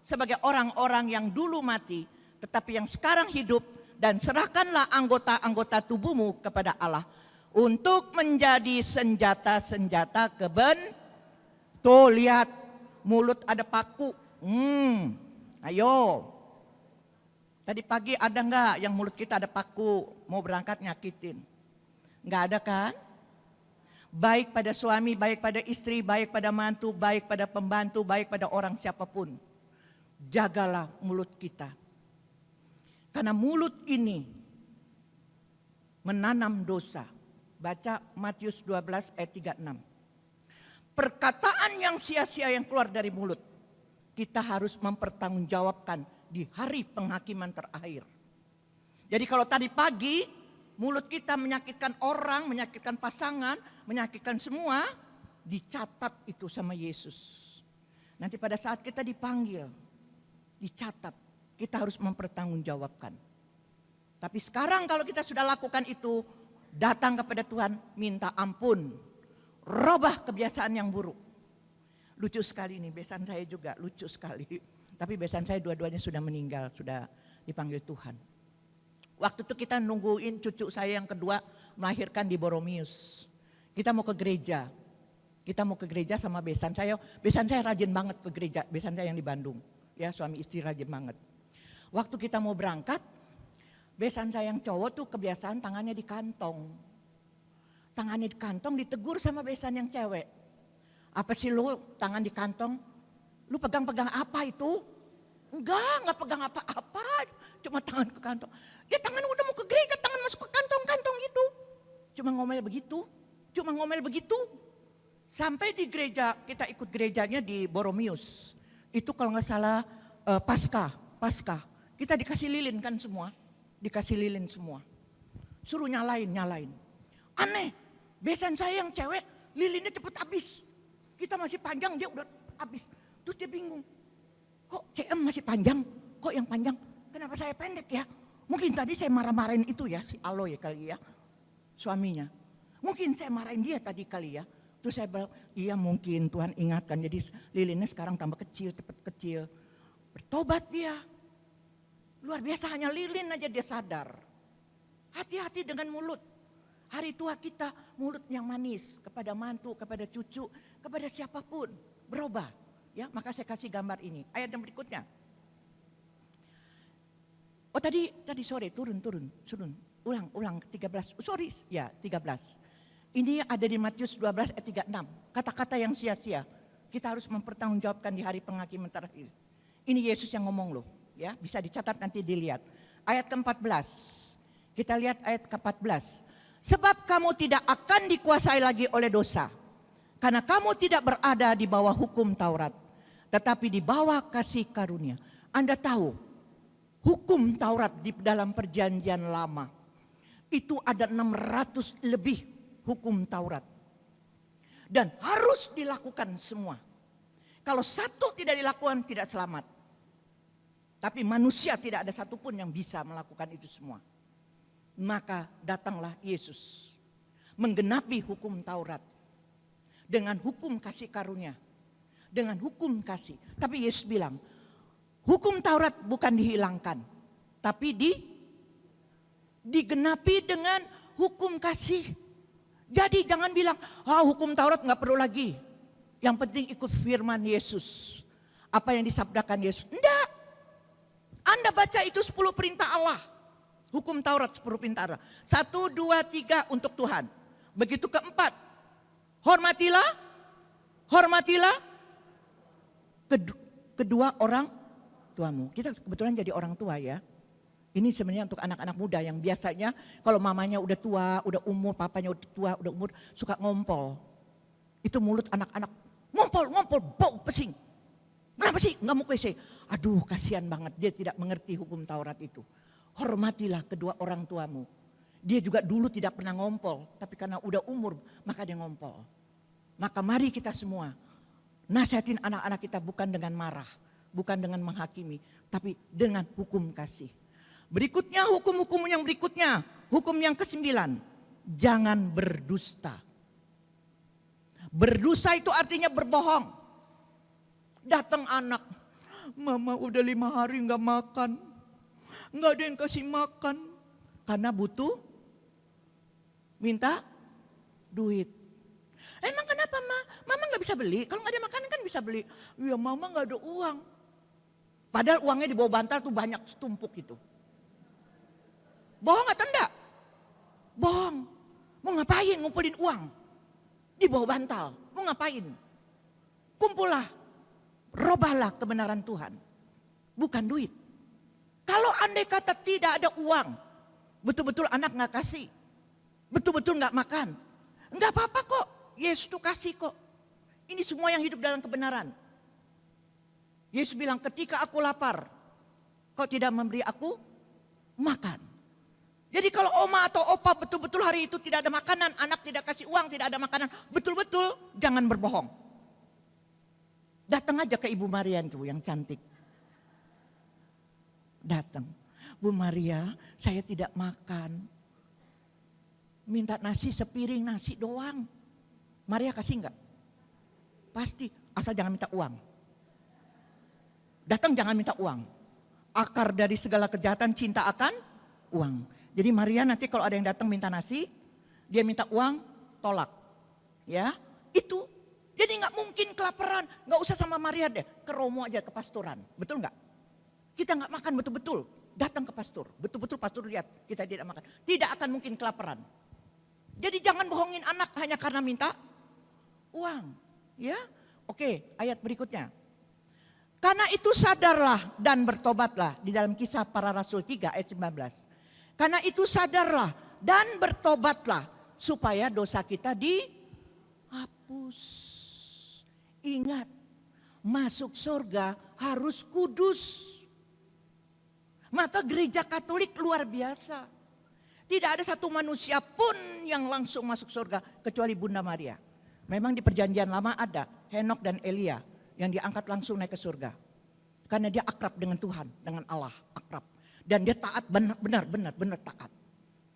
sebagai orang-orang yang dulu mati, tetapi yang sekarang hidup, dan serahkanlah anggota-anggota tubuhmu kepada Allah untuk menjadi senjata-senjata Tuh lihat, mulut ada paku. Ayo. Tadi pagi ada enggak yang mulut kita ada paku, mau berangkat nyakitin? Enggak ada kan? Baik pada suami, baik pada istri, baik pada mantu, baik pada pembantu, baik pada orang siapapun. Jagalah mulut kita. Karena mulut ini menanam dosa. Baca Matius 12 ayat 36. Perkataan yang sia-sia yang keluar dari mulut, kita harus mempertanggungjawabkan di hari penghakiman terakhir. Jadi kalau tadi pagi mulut kita menyakitkan orang, menyakitkan pasangan, menyakitkan semua, dicatat itu sama Yesus. Nanti pada saat kita dipanggil, dicatat, kita harus mempertanggungjawabkan. Tapi sekarang kalau kita sudah lakukan itu, datang kepada Tuhan, minta ampun, robah kebiasaan yang buruk. Lucu sekali nih, besan saya juga lucu sekali. Tapi besan saya dua-duanya sudah meninggal, sudah dipanggil Tuhan. Waktu itu kita nungguin cucu saya yang kedua melahirkan di Boromius. Kita mau ke gereja. Kita mau ke gereja sama besan saya. Besan saya rajin banget ke gereja. Besan saya yang di Bandung. Ya, suami istri rajin banget. Waktu kita mau berangkat, besan saya yang cowok tuh kebiasaan tangannya di kantong. Tangannya di kantong ditegur sama besan yang cewek. Apa sih lu tangan di kantong? Lu pegang-pegang apa itu? Enggak pegang apa-apa. Cuma tangan ke kantong. Ya tangan udah mau ke gereja, tangan masuk ke kantong-kantong itu. Cuma ngomel begitu. Sampai di gereja, kita ikut gerejanya di Boromius. Itu kalau nggak salah Paskah. Kita dikasih lilin kan semua. Suruh nyalain. Aneh, besan saya yang cewek lilinnya cepet habis. Kita masih panjang, dia udah habis. Terus dia bingung. Kok CM masih panjang? Kok yang panjang? Kenapa saya pendek ya? Mungkin tadi saya marah-marahin itu ya, si Aloy kali ya, suaminya. Mungkin saya marahin dia tadi kali ya. Terus saya bilang, iya mungkin Tuhan ingatkan. Jadi lilinnya sekarang tambah kecil, cepet kecil. Bertobat dia. Luar biasa, hanya lilin aja dia sadar. Hati-hati dengan mulut. Hari tua kita mulut yang manis kepada mantu, kepada cucu, kepada siapapun. Berubah. Ya, maka saya kasih gambar ini. Ayat yang berikutnya. Oh tadi sore turun. Ulang 13. Sorry, ya 13. Ini ada di Matius 12 ayat 36. Kata-kata yang sia-sia. Kita harus mempertanggungjawabkan di hari penghakiman terakhir. Ini Yesus yang ngomong loh. Ya, bisa dicatat nanti dilihat. Ayat ke-14. Kita lihat ayat ke-14. Sebab kamu tidak akan dikuasai lagi oleh dosa. Karena kamu tidak berada di bawah hukum Taurat. Tetapi di bawah kasih karunia. Anda tahu, hukum Taurat di dalam perjanjian lama. Itu ada 600 lebih hukum Taurat. Dan harus dilakukan semua. Kalau satu tidak dilakukan, tidak selamat. Tapi manusia tidak ada satupun yang bisa melakukan itu semua. Maka datanglah Yesus. Menggenapi hukum Taurat. Dengan hukum kasih karunia. Dengan hukum kasih. Tapi Yesus bilang, hukum Taurat bukan dihilangkan. Tapi digenapi dengan hukum kasih. Jadi jangan bilang, hukum Taurat gak perlu lagi. Yang penting ikut firman Yesus. Apa yang disabdakan Yesus. Enggak. Anda baca itu 10 perintah Allah. Hukum Taurat 10 perintah Allah. 1, 2, 3 untuk Tuhan. Begitu keempat. Hormatilah kedua orang tuamu. Kita kebetulan jadi orang tua ya. Ini sebenarnya untuk anak-anak muda yang biasanya kalau mamanya udah tua, udah umur, papanya udah tua, udah umur, suka ngompol. Itu mulut anak-anak. Ngompol, bau pesing. Kenapa sih? Nggak mau WC. Aduh kasihan banget, dia tidak mengerti hukum Taurat itu. Hormatilah kedua orang tuamu. Dia juga dulu tidak pernah ngompol, tapi karena udah umur maka dia ngompol. Maka mari kita semua nasihatin anak-anak kita bukan dengan marah, bukan dengan menghakimi, tapi dengan hukum kasih. Berikutnya hukum-hukum yang berikutnya, hukum yang ke-9, jangan berdusta. Berdosa itu artinya berbohong. Datang anak, mama udah 5 hari gak makan, gak ada yang kasih makan. Karena butuh, minta duit. Emang kenapa mama gak bisa beli? Kalau gak ada makanan kan bisa beli. Ya mama gak ada uang. Padahal uangnya di bawah bantal tuh banyak setumpuk itu. Bohong atau enggak? Bohong. Mau ngapain ngumpulin uang? Di bawah bantal. Mau ngapain? Kumpullah. Robahlah kebenaran Tuhan. Bukan duit. Kalau andai kata tidak ada uang. Betul-betul anak gak kasih. Betul-betul gak makan. Enggak apa-apa kok. Yesus itu kasih kok. Ini semua yang hidup dalam kebenaran. Yesus bilang ketika aku lapar. Kau tidak memberi aku makan. Jadi kalau oma atau opa betul-betul hari itu tidak ada makanan. Anak tidak kasih uang, tidak ada makanan. Betul-betul jangan berbohong. Datang aja ke Ibu Maria itu yang cantik. Datang. Bu Maria, saya tidak makan. Minta nasi sepiring nasi doang. Maria kasih enggak? Pasti, asal jangan minta uang. Datang jangan minta uang. Akar dari segala kejahatan cinta akan uang. Jadi Maria nanti kalau ada yang datang minta nasi, dia minta uang, tolak. Ya, itu. Jadi nggak mungkin kelaparan, nggak usah sama Maria deh, ke Romo aja, ke pastoran. Betul nggak? Kita nggak makan betul-betul, datang ke pastor. Betul-betul pastor lihat, kita tidak makan. Tidak akan mungkin kelaparan. Jadi jangan bohongin anak hanya karena minta uang. Ya, oke, ayat berikutnya. Karena itu sadarlah dan bertobatlah di dalam Kisah Para Rasul 3 ayat 19. Karena itu sadarlah dan bertobatlah supaya dosa kita dihapus. Ingat, masuk surga harus kudus. Maka gereja Katolik luar biasa. Tidak ada satu manusia pun yang langsung masuk surga kecuali Bunda Maria. Memang di perjanjian lama ada Henok dan Elia yang diangkat langsung naik ke surga. Karena dia akrab dengan Tuhan, dengan Allah, akrab. Dan dia taat, benar taat.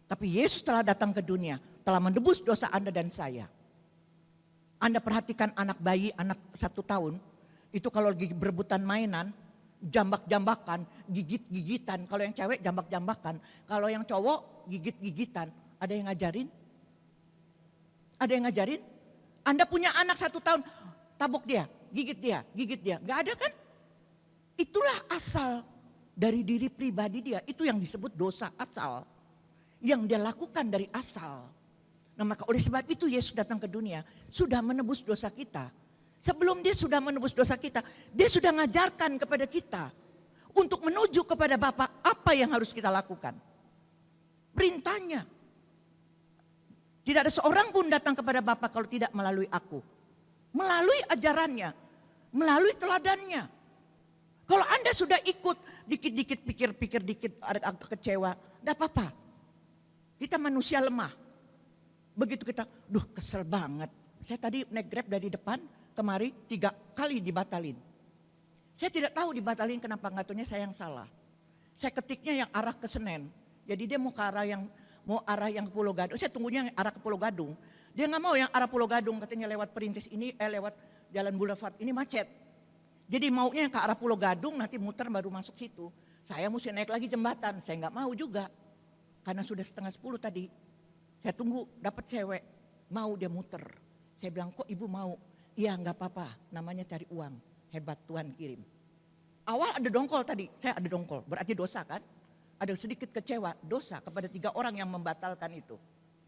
Tapi Yesus telah datang ke dunia, telah menebus dosa Anda dan saya. Anda perhatikan anak bayi, anak 1 tahun, itu kalau lagi berebutan mainan, jambak-jambakan, gigit-gigitan. Kalau yang cewek jambak-jambakan, kalau yang cowok gigit-gigitan. Ada yang ngajarin? Ada yang ngajarin? Anda punya anak 1 tahun, tabok dia, gigit dia. Gak ada kan? Itulah asal dari diri pribadi dia. Itu yang disebut dosa asal. Yang dia lakukan dari asal. Nah maka oleh sebab itu Yesus datang ke dunia. Sudah menebus dosa kita. Sebelum dia sudah menebus dosa kita. Dia sudah ngajarkan kepada kita. Untuk menuju kepada Bapa apa yang harus kita lakukan. Perintahnya. Tidak ada seorang pun datang kepada Bapa kalau tidak melalui aku. Melalui ajarannya. Melalui teladannya. Kalau Anda sudah ikut dikit-dikit pikir-pikir dikit ada kecewa. Tidak apa-apa. Kita manusia lemah. Begitu kita, kesel banget. Saya tadi naik Grab dari depan kemari 3 kali dibatalin. Saya tidak tahu dibatalin kenapa, nggak tahunya saya yang salah. Saya ketiknya yang arah ke Senen. Jadi dia mau arah yang Pulau Gadung. Saya tunggunya yang arah ke Pulau Gadung. Dia nggak mau yang arah Pulau Gadung, katanya lewat Perintis ini, lewat Jalan Boulevard ini macet. Jadi maunya yang ke arah Pulau Gadung, nanti muter baru masuk situ. Saya mesti naik lagi jembatan, saya nggak mau juga. Karena sudah 9:30 tadi. Saya tunggu dapat cewek, mau dia muter. Saya bilang, kok ibu mau? Iya nggak apa-apa, namanya cari uang. Hebat Tuhan kirim. Awal ada dongkol tadi, saya ada dongkol, berarti dosa kan? Ada sedikit kecewa, dosa kepada 3 orang yang membatalkan itu.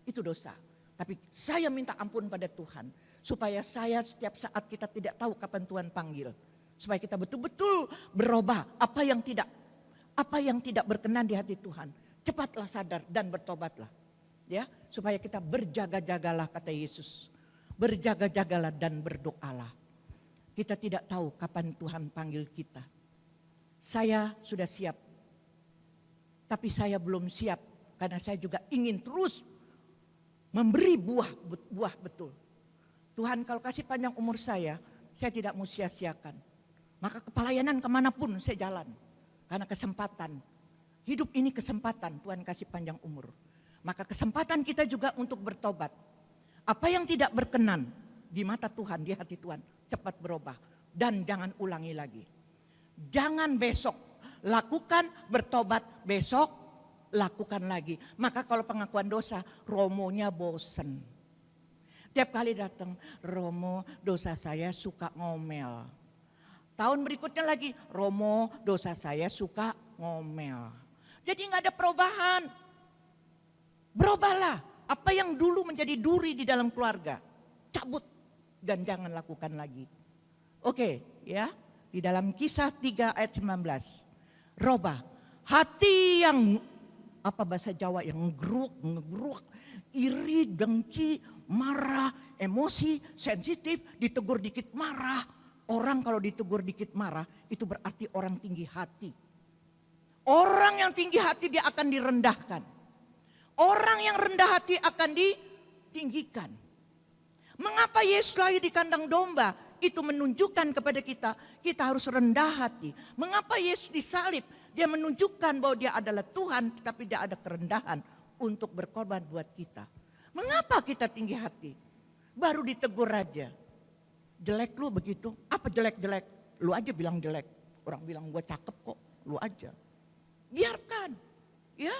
Itu dosa. Tapi saya minta ampun pada Tuhan. Supaya saya setiap saat kita tidak tahu kapan Tuhan panggil. Supaya kita betul-betul berubah apa yang tidak berkenan di hati Tuhan. Cepatlah sadar dan bertobatlah. Ya, supaya kita berjaga-jagalah kata Yesus. Berjaga-jagalah dan berdoalah. Kita tidak tahu kapan Tuhan panggil kita. Saya sudah siap. Tapi saya belum siap karena saya juga ingin terus memberi buah betul. Tuhan kalau kasih panjang umur saya tidak mau sia-siakan. Maka kepelayanan kemanapun saya jalan. Karena kesempatan. Hidup ini kesempatan Tuhan kasih panjang umur. Maka kesempatan kita juga untuk bertobat. Apa yang tidak berkenan di mata Tuhan, di hati Tuhan, cepat berubah. Dan jangan ulangi lagi. Jangan besok lakukan, bertobat, besok lakukan lagi. Maka kalau pengakuan dosa, Romonya bosen. Tiap kali datang, Romo dosa saya suka ngomel. Tahun berikutnya lagi, Romo dosa saya suka ngomel. Jadi nggak ada perubahan. Berubahlah. Apa yang dulu menjadi duri di dalam keluarga, cabut dan jangan lakukan lagi. Oke, ya. Di dalam Kisah 3 ayat 19. Robah. Hati yang bahasa Jawa yang ngegeruk, iri, dengki, marah, emosi, sensitif, ditegur dikit marah. Orang kalau ditegur dikit marah itu berarti orang tinggi hati. Orang yang tinggi hati dia akan direndahkan. Orang yang rendah hati akan ditinggikan. Mengapa Yesus lahir di kandang domba? Itu menunjukkan kepada kita harus rendah hati. Mengapa Yesus disalib? Dia menunjukkan bahwa dia adalah Tuhan tetapi dia ada kerendahan untuk berkorban buat kita. Mengapa kita tinggi hati? Baru ditegur aja. Jelek lu begitu. Apa jelek-jelek? Lu aja bilang jelek. Orang bilang gue cakep kok. Lu aja. Biarkan. Ya.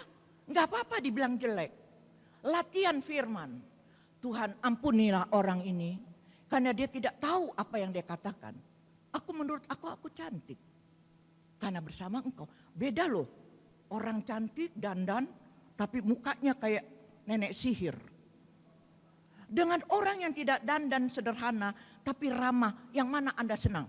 Nggak apa-apa dibilang jelek. Latihan firman. Tuhan ampunilah orang ini karena dia tidak tahu apa yang dia katakan. Menurut aku cantik. Karena bersama engkau. Beda loh. Orang cantik dandan tapi mukanya kayak nenek sihir. Dengan orang yang tidak dandan sederhana tapi ramah, yang mana Anda senang?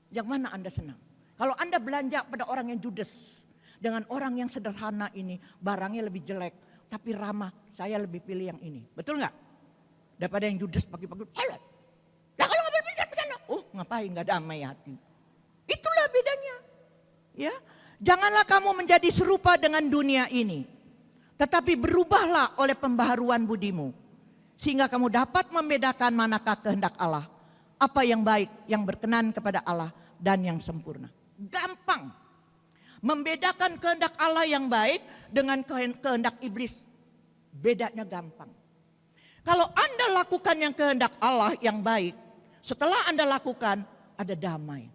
Yang mana Anda senang? Kalau Anda belanja pada orang yang judes, dengan orang yang sederhana ini, barangnya lebih jelek, tapi ramah, saya lebih pilih yang ini. Betul nggak? Daripada yang judes pagi-pagi, lah kalau ngambil ke sana, ngapain, nggak damai hati. Itulah bedanya. Ya, janganlah kamu menjadi serupa dengan dunia ini, tetapi berubahlah oleh pembaharuan budimu, sehingga kamu dapat membedakan manakah kehendak Allah, apa yang baik, yang berkenan kepada Allah, dan yang sempurna. Gampang. Membedakan kehendak Allah yang baik dengan kehendak iblis. Bedanya gampang. Kalau Anda lakukan yang kehendak Allah yang baik, setelah Anda lakukan ada damai.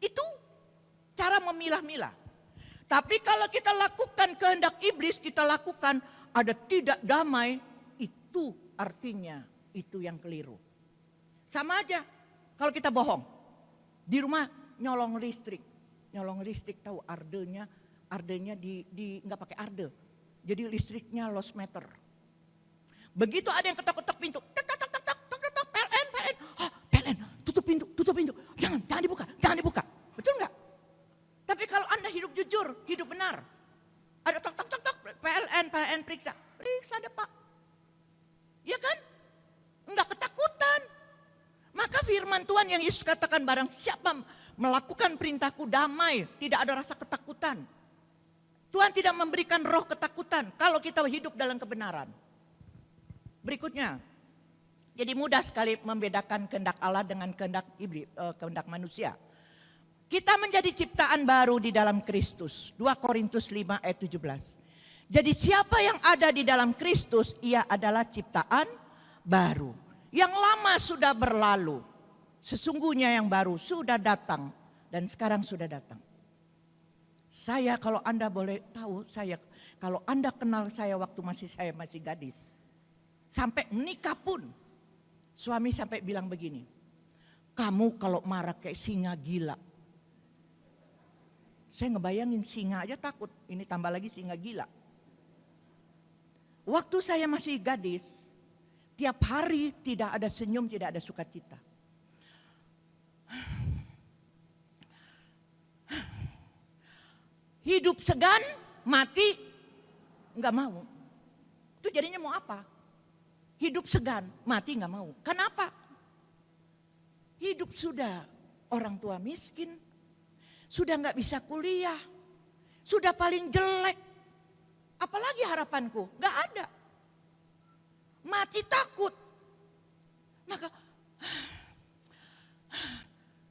Itu cara memilah-milah. Tapi kalau kita lakukan kehendak iblis, kita lakukan ada tidak damai, itu artinya itu yang keliru. Sama aja kalau kita bohong. Di rumah nyolong listrik tahu ardenya di nggak pakai arde. Jadi listriknya lost meter. Begitu ada yang ketok-ketok pintu, PLN, PLN, tutup pintu, jangan dibuka. Betul nggak? Tapi kalau Anda hidup jujur, hidup benar, ada tok, PLN periksa deh Pak. Ya kan? Enggak ketakutan. Maka firman Tuhan yang Yesus katakan, barang siapa melakukan perintahku damai, tidak ada rasa ketakutan. Tuhan tidak memberikan roh ketakutan kalau kita hidup dalam kebenaran. Berikutnya, jadi mudah sekali membedakan kehendak Allah dengan kehendak iblis, kehendak manusia. Kita menjadi ciptaan baru di dalam Kristus. 2 Korintus 5 ayat 17. Jadi siapa yang ada di dalam Kristus, ia adalah ciptaan baru. Yang lama sudah berlalu, sesungguhnya yang baru sudah datang dan sekarang sudah datang. Saya, kalau Anda boleh tahu, kalau Anda kenal saya waktu saya masih gadis, sampai menikah pun, suami sampai bilang begini, kamu kalau marah kayak singa gila. Saya ngebayangin singa aja takut, ini tambah lagi singa gila. Waktu saya masih gadis, tiap hari tidak ada senyum, tidak ada sukacita. Hidup segan, mati, nggak mau. Itu jadinya mau apa? Hidup segan, mati nggak mau. Kenapa? Hidup sudah orang tua miskin, sudah nggak bisa kuliah, sudah paling jelek. Apalagi harapanku? Nggak ada. Mati takut. Maka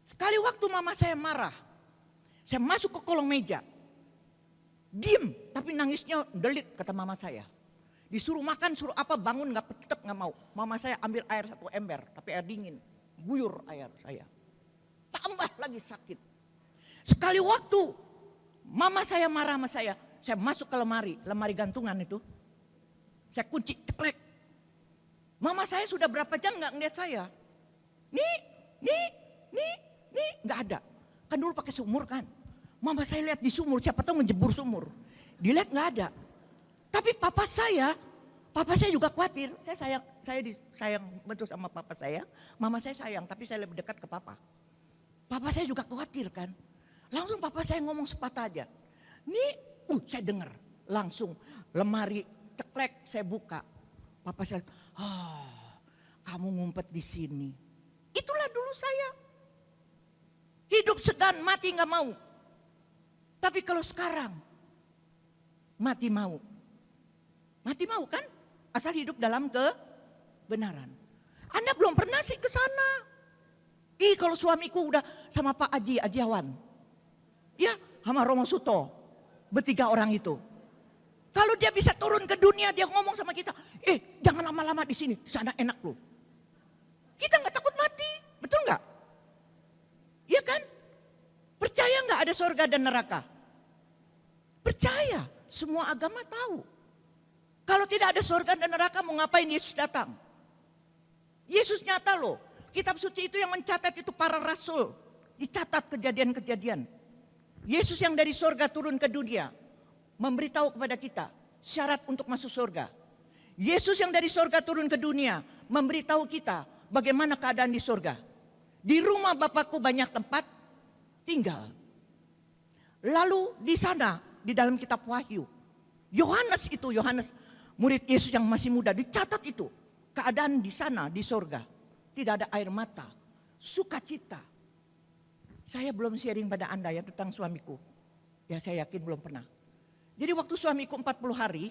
sekali waktu mama saya marah, saya masuk ke kolong meja. Diem, tapi nangisnya delit kata mama saya. Disuruh makan, suruh apa, bangun tetap nggak mau. Mama saya ambil air 1 ember, tapi air dingin. Guyur air saya. Tambah lagi sakit. Sekali waktu mama saya marah sama saya masuk ke lemari gantungan itu. Saya kunci, ceklek. Mama saya sudah berapa jam nggak ngeliat saya. Nih, nggak ada. Kan dulu pakai sumur kan. Mama saya lihat di sumur, siapa tahu menjebur sumur. Dilihat nggak ada. Tapi papa saya juga khawatir. Saya sayang betul sama papa saya. Mama saya sayang, tapi saya lebih dekat ke papa. Papa saya juga khawatir kan. Langsung papa saya ngomong sepatah aja. Nih, saya dengar. Langsung lemari ceklek saya buka. Papa saya, kamu ngumpet di sini. Itulah dulu saya. Hidup segan, mati nggak mau. Tapi kalau sekarang, mati mau. Mati mau kan? Asal hidup dalam kebenaran. Anda belum pernah sih ke sana. Kalau suamiku udah sama Pak Ajiawan. Ya, sama Romo Suto. Bertiga orang itu. Kalau dia bisa turun ke dunia, dia ngomong sama kita, jangan lama-lama di sini, sana enak loh. Kita nggak takut mati, betul nggak? Iya kan? Percaya nggak ada surga dan neraka? Percaya, semua agama tahu. Kalau tidak ada surga dan neraka, mau ngapain Yesus datang? Yesus nyata loh. Kitab suci itu yang mencatat itu para rasul. Dicatat kejadian-kejadian. Yesus yang dari surga turun ke dunia. Memberitahu kepada kita syarat untuk masuk surga. Yesus yang dari surga turun ke dunia. Memberitahu kita bagaimana keadaan di surga. Di rumah Bapakku banyak tempat tinggal. Lalu di sana, di dalam kitab Wahyu. Yohanes murid Yesus yang masih muda, dicatat itu. Keadaan di sana, di surga. Tidak ada air mata, sukacita. Saya belum sharing pada Anda ya tentang suamiku. Ya saya yakin belum pernah. Jadi waktu suamiku 40 hari,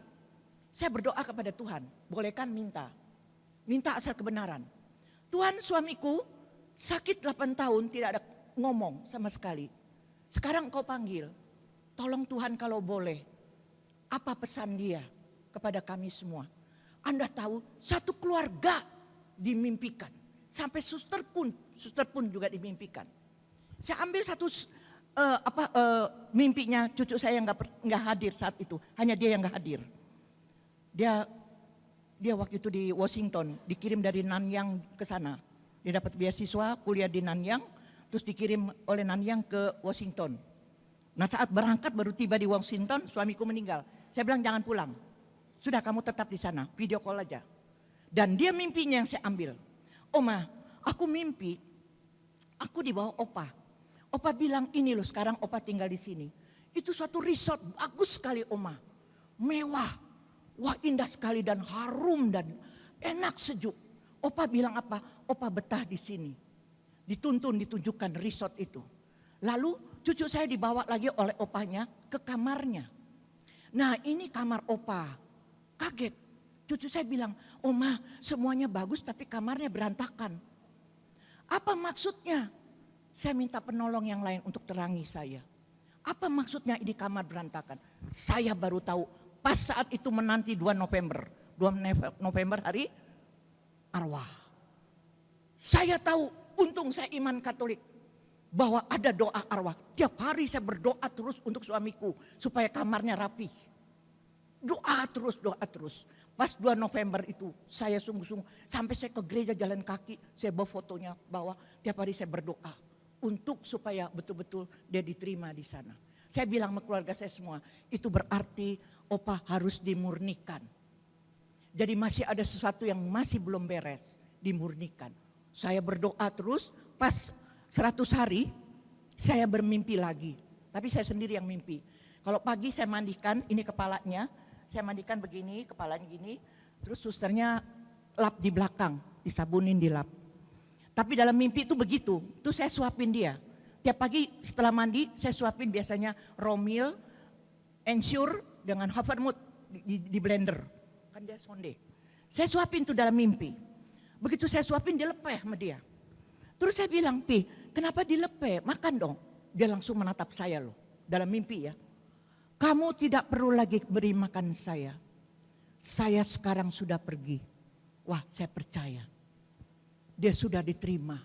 saya berdoa kepada Tuhan. Bolehkan minta. Minta asal kebenaran. Tuhan, suamiku sakit 8 tahun tidak ada ngomong sama sekali. Sekarang Engkau panggil. Tolong Tuhan kalau boleh. Apa pesan dia kepada kami semua? Anda tahu satu keluarga dimimpikan. Sampai suster pun juga dimimpikan. Saya ambil satu mimpinya cucu saya yang nggak hadir saat itu, hanya dia yang nggak hadir. Dia waktu itu di Washington, dikirim dari Nanyang ke sana. Dia dapat beasiswa kuliah di Nanyang, terus dikirim oleh Nanyang ke Washington. Nah saat berangkat baru tiba di Washington, suamiku meninggal. Saya bilang jangan pulang, sudah kamu tetap di sana, video call aja. Dan dia mimpinya yang saya ambil. Oma, aku mimpi, aku dibawa opa. Opa bilang ini loh sekarang opa tinggal di sini. Itu suatu resort bagus sekali Oma. Mewah, wah indah sekali dan harum dan enak sejuk. Opa bilang apa? Opa betah di sini. Ditunjukkan resort itu. Lalu cucu saya dibawa lagi oleh opanya ke kamarnya. Nah ini kamar opa. Kaget. Cucu saya bilang, Oma semuanya bagus tapi kamarnya berantakan. Apa maksudnya? Saya minta penolong yang lain untuk terangi saya. Apa maksudnya ini kamar berantakan? Saya baru tahu pas saat itu menanti 2 November. 2 November hari arwah. Saya tahu, untung saya iman Katolik. Bahwa ada doa arwah. Tiap hari saya berdoa terus untuk suamiku supaya kamarnya rapi. Doa terus. Pas 2 November itu saya sungguh-sungguh sampai saya ke gereja jalan kaki, saya bawa fotonya bahwa tiap hari saya berdoa untuk supaya betul-betul dia diterima di sana. Saya bilang sama keluarga saya semua, itu berarti opa harus dimurnikan. Jadi masih ada sesuatu yang masih belum beres, dimurnikan. Saya berdoa terus, pas 100 hari saya bermimpi lagi, tapi saya sendiri yang mimpi. Kalau pagi saya mandikan, ini kepalanya, saya mandikan begini, kepalanya gini, terus susternya lap di belakang, disabunin dilap. Tapi dalam mimpi itu begitu, itu saya suapin dia. Tiap pagi setelah mandi saya suapin biasanya Romil, Ensure dengan Havermut di blender. Kan dia sonde. Saya suapin tuh dalam mimpi. Begitu saya suapin dia lepeh sama dia. Terus saya bilang, Pi, kenapa dilepeh? Makan dong. Dia langsung menatap saya loh, dalam mimpi ya. Kamu tidak perlu lagi beri makan saya. Saya sekarang sudah pergi. Wah, saya percaya. Dia sudah diterima.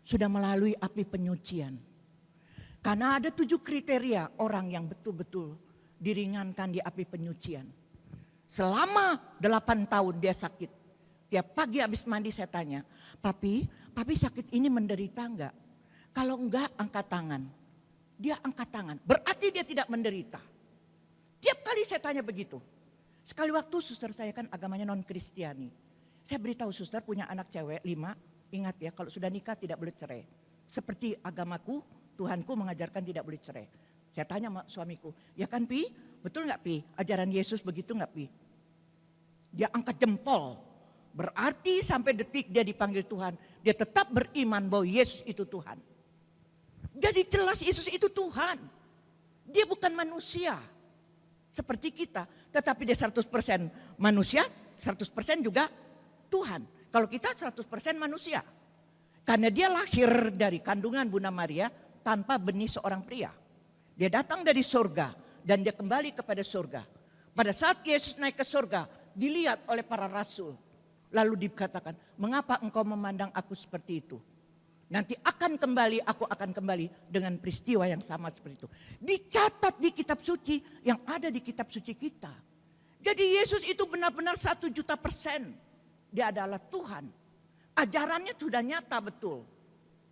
Sudah melalui api penyucian. Karena ada 7 kriteria orang yang betul-betul diringankan di api penyucian. Selama 8 tahun dia sakit. Tiap pagi habis mandi saya tanya, Papi sakit ini menderita enggak? Kalau enggak angkat tangan. Dia angkat tangan, berarti dia tidak menderita. Tiap kali saya tanya begitu. Sekali waktu suster saya kan agamanya non-Kristiani. Saya beritahu suster punya anak cewek 5, ingat ya kalau sudah nikah tidak boleh cerai. Seperti agamaku, Tuhanku mengajarkan tidak boleh cerai. Saya tanya sama suamiku, ya kan Pi? Betul gak Pi? Ajaran Yesus begitu gak Pi? Dia angkat jempol. Berarti sampai detik dia dipanggil Tuhan, dia tetap beriman bahwa Yesus itu Tuhan. Jadi jelas Yesus itu Tuhan. Dia bukan manusia. Seperti kita. Tetapi dia 100% manusia, 100% juga Tuhan. Kalau kita 100% manusia. Karena dia lahir dari kandungan Bunda Maria tanpa benih seorang pria. Dia datang dari surga dan dia kembali kepada surga. Pada saat Yesus naik ke surga, dilihat oleh para rasul. Lalu dikatakan, mengapa engkau memandang aku seperti itu? Nanti akan kembali, aku akan kembali dengan peristiwa yang sama seperti itu. Dicatat di kitab suci yang ada di kitab suci kita. Jadi Yesus itu benar-benar 1.000.000%. Dia adalah Tuhan. Ajarannya sudah nyata betul.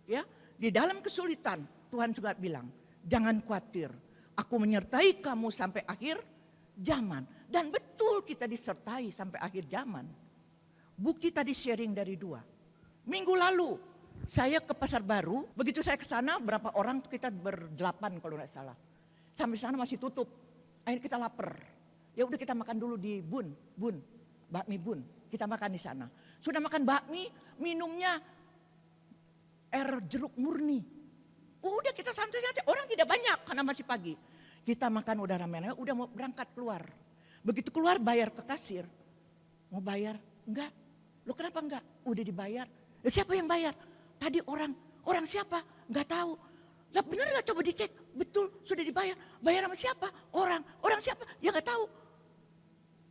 Ya, di dalam kesulitan Tuhan juga bilang, jangan khawatir, aku menyertai kamu sampai akhir zaman. Dan betul kita disertai sampai akhir zaman. Bukti tadi sharing dari 2. Minggu lalu saya ke Pasar Baru, begitu saya ke sana berapa orang kita ber-8 kalau nggak salah. Sampai sana masih tutup. Akhirnya kita lapar. Ya udah kita makan dulu di Bun, bakmi Bun. Kita makan di sana. Sudah makan bakmi, minumnya air jeruk murni. Udah kita santai-santai, orang tidak banyak karena masih pagi. Kita makan udah rame-rame, udah mau berangkat keluar. Begitu keluar bayar ke kasir. Mau bayar? Enggak. Lo kenapa enggak? Udah dibayar. Siapa yang bayar? Tadi orang siapa? Enggak tahu. Lah benar enggak, coba dicek? Betul, sudah dibayar. Bayar sama siapa? Orang siapa? Ya enggak tahu.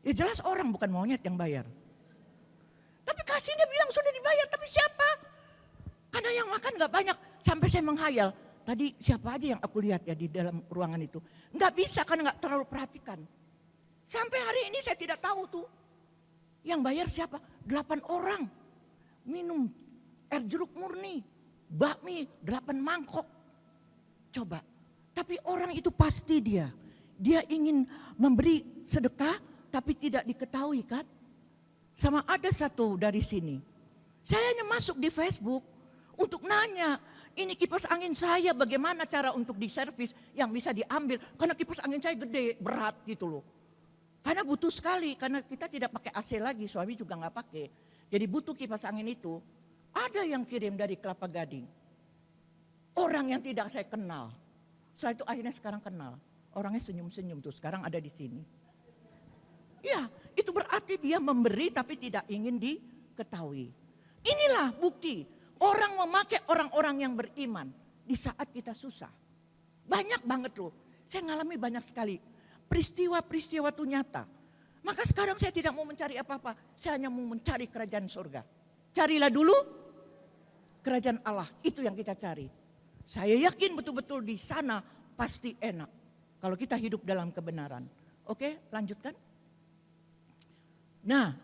Ya jelas orang, bukan monyet yang bayar. Tapi kasirnya bilang sudah dibayar, tapi siapa? Karena yang makan enggak banyak. Sampai saya menghayal, tadi siapa aja yang aku lihat ya di dalam ruangan itu. Enggak bisa karena enggak terlalu perhatikan. Sampai hari ini saya tidak tahu tuh. Yang bayar siapa? 8 orang. Minum air jeruk murni, bakmi 8 mangkok. Coba, tapi orang itu pasti dia ingin memberi sedekah tapi tidak diketahui kan. Sama ada satu dari sini, saya hanya masuk di Facebook untuk nanya, ini kipas angin saya bagaimana cara untuk diservis yang bisa diambil. Karena kipas angin saya gede, berat gitu loh. Karena butuh sekali, karena kita tidak pakai AC lagi, suami juga nggak pakai. Jadi butuh kipas angin itu. Ada yang kirim dari Kelapa Gading. Orang yang tidak saya kenal. Setelah itu akhirnya sekarang kenal. Orangnya senyum-senyum tuh, sekarang ada di sini. Ya, itu berarti dia memberi tapi tidak ingin diketahui. Inilah bukti orang memakai orang-orang yang beriman di saat kita susah. Banyak banget loh, saya ngalami banyak sekali. Peristiwa-peristiwa itu nyata. Maka sekarang saya tidak mau mencari apa-apa, saya hanya mau mencari kerajaan surga. Carilah dulu kerajaan Allah, itu yang kita cari. Saya yakin betul-betul di sana pasti enak. Kalau kita hidup dalam kebenaran. Oke, lanjutkan. Nah,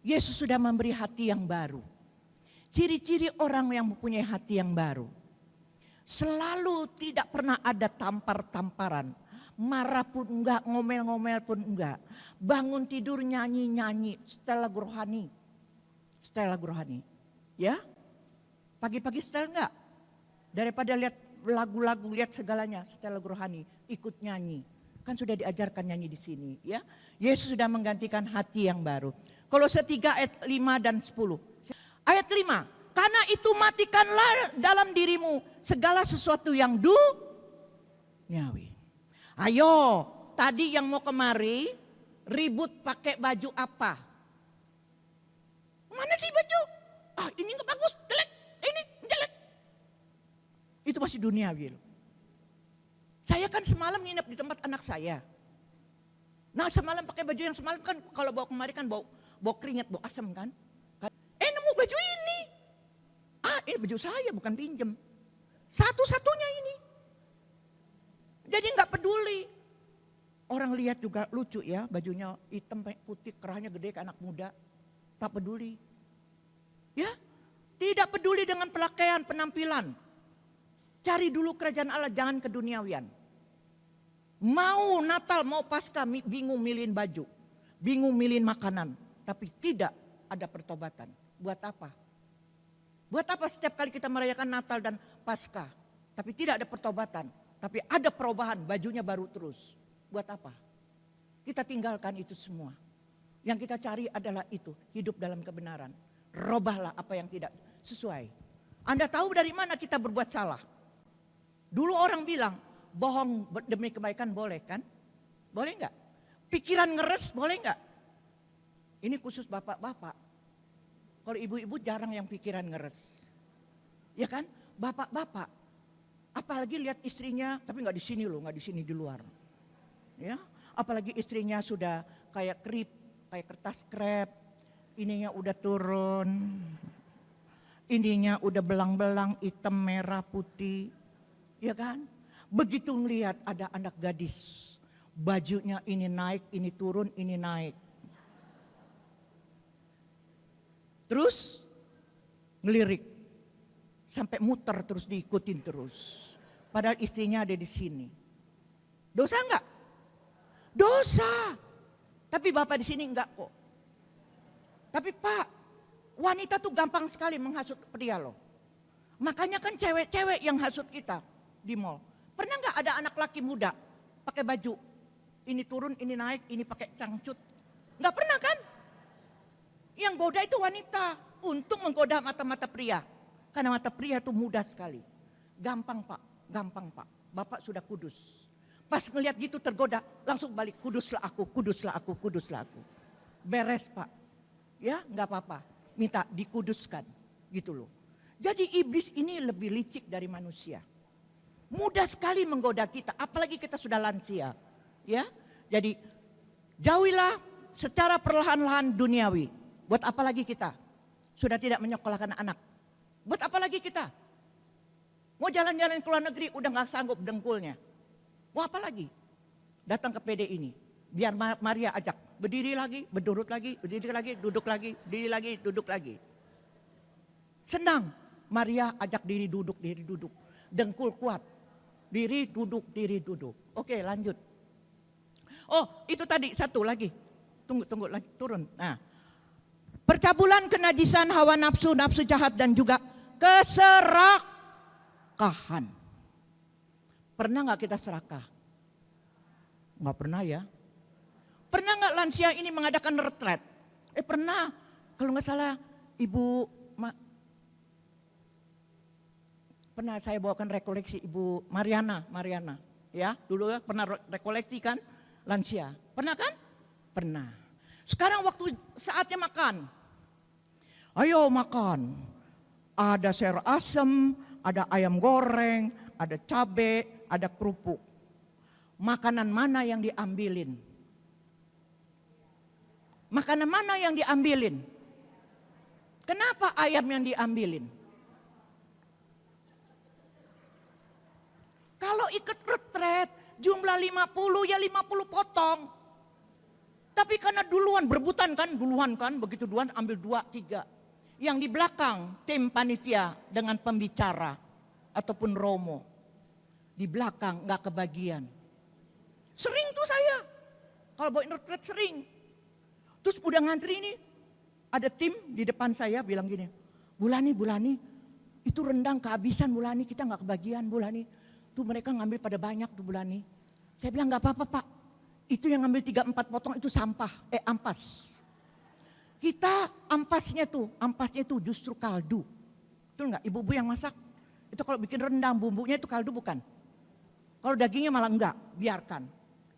Yesus sudah memberi hati yang baru. Ciri-ciri orang yang mempunyai hati yang baru. Selalu tidak pernah ada tampar-tamparan. Marah pun enggak, ngomel-ngomel pun enggak. Bangun tidur nyanyi-nyanyi, setelah rohani. Setelah rohani. Ya, pagi-pagi setel enggak? Daripada lihat lagu-lagu, lihat segalanya, setelah rohani, ikut nyanyi. Kan sudah diajarkan nyanyi di sini, ya. Yesus sudah menggantikan hati yang baru. Kolose 3 ayat 5 dan 10. Ayat 5, karena itu matikanlah dalam dirimu segala sesuatu yang duniawi. Ayo, tadi yang mau kemari ribut pakai baju apa? Mana sih baju? Ah, ini enggak bagus, jelek. Ini jelek. Itu masih duniawi loh. Saya kan semalam nginep di tempat anak saya. Nah semalam pakai baju yang semalam kan kalau bawa kemari kan bau keringat, bau asam kan. Nemu baju ini. Ah ini baju saya bukan pinjem. Satu-satunya ini. Jadi nggak peduli. Orang lihat juga lucu ya, bajunya hitam putih, kerahnya gede kayak anak muda. Tak peduli. Ya, tidak peduli dengan pakaian, penampilan. Cari dulu kerajaan Allah, jangan keduniawian. Mau Natal, mau Paskah, bingung milihin baju. Bingung milihin makanan. Tapi tidak ada pertobatan. Buat apa? Buat apa setiap kali kita merayakan Natal dan Paskah. Tapi tidak ada pertobatan. Tapi ada perubahan, bajunya baru terus. Buat apa? Kita tinggalkan itu semua. Yang kita cari adalah itu, hidup dalam kebenaran. Robahlah apa yang tidak sesuai. Anda tahu dari mana kita berbuat salah? Dulu orang bilang, bohong demi kebaikan boleh kan? Boleh enggak? Pikiran ngeres boleh enggak? Ini khusus bapak-bapak. Kalau ibu-ibu jarang yang pikiran ngeres. Ya kan? Bapak-bapak. Apalagi lihat istrinya, tapi enggak di sini loh, enggak di sini di luar. Ya, apalagi istrinya sudah kayak krip, kayak kertas krep, ininya udah turun. ininya udah belang-belang, hitam, merah, putih, ya kan? Begitu ngelihat ada anak gadis, bajunya ini naik, ini turun, ini naik. Terus ngelirik, sampai muter terus diikutin terus. Padahal istrinya ada di sini. Dosa enggak? Dosa. Tapi Bapak di sini enggak kok. Tapi Pak, wanita tuh gampang sekali menghasut pria loh. Makanya kan cewek-cewek yang hasut kita di mall. Pernah nggak ada anak laki muda pakai baju ini turun, ini naik, ini pakai cangcut? Nggak pernah kan? Yang goda itu wanita untuk menggoda mata-mata pria. Karena mata pria itu mudah sekali. Gampang Pak, gampang Pak. Bapak sudah kudus. Pas ngelihat gitu tergoda, langsung balik, kuduslah aku, kuduslah aku, kuduslah aku. Beres Pak. Ya, nggak apa-apa. Minta dikuduskan, gitu loh. Jadi iblis ini lebih licik dari manusia. Mudah sekali menggoda kita, apalagi kita sudah lansia. Ya, jadi jauhilah secara perlahan-lahan duniawi. Buat apa lagi kita? Sudah tidak menyekolahkan anak. Buat apa lagi kita? Mau jalan-jalan ke luar negeri udah nggak sanggup dengkulnya. Mau apa lagi? Datang ke PD ini. Biar Maria ajak. Berdiri lagi, berdurut lagi, berdiri lagi, duduk lagi, berdiri lagi, duduk lagi. Senang. Maria ajak diri duduk, dengkul kuat. Diri duduk, diri duduk. Oke, lanjut. Oh, itu tadi satu lagi. Tunggu lagi, turun. Nah, percabulan, kenajisan, hawa nafsu, nafsu jahat dan juga keserakahan. Pernah nggak kita serakah? Nggak pernah ya. Pernah nggak lansia ini mengadakan retret? Pernah. Kalau nggak salah, pernah saya bawakan rekoleksi Ibu Mariana, ya dulu ya pernah rekoleksi kan lansia, pernah kan? Pernah. Sekarang waktu saatnya makan, ayo makan. Ada sayur asem, ada ayam goreng, ada cabai, ada kerupuk. Makanan mana yang diambilin? Makanan mana yang diambilin? Kenapa ayam yang diambilin? Kalau ikut retret jumlah 50 ya 50 potong. Tapi karena duluan berebutan kan, begitu duluan ambil 2, 3. Yang di belakang tim panitia dengan pembicara ataupun romo. Di belakang gak kebagian. Sering tuh saya. Kalau bawa retret sering. Terus udah ngantri ini, ada tim di depan saya bilang gini, Bulani, itu rendang kehabisan Bulani, kita gak kebagian Bulani. Tuh mereka ngambil pada banyak tuh Bulani. Saya bilang gak apa-apa Pak, itu yang ngambil 3-4 potong itu sampah, ampas. Kita ampasnya tuh justru kaldu. Betul gak? Ibu-ibu yang masak, itu kalau bikin rendang bumbunya itu kaldu bukan? Kalau dagingnya malah enggak, biarkan.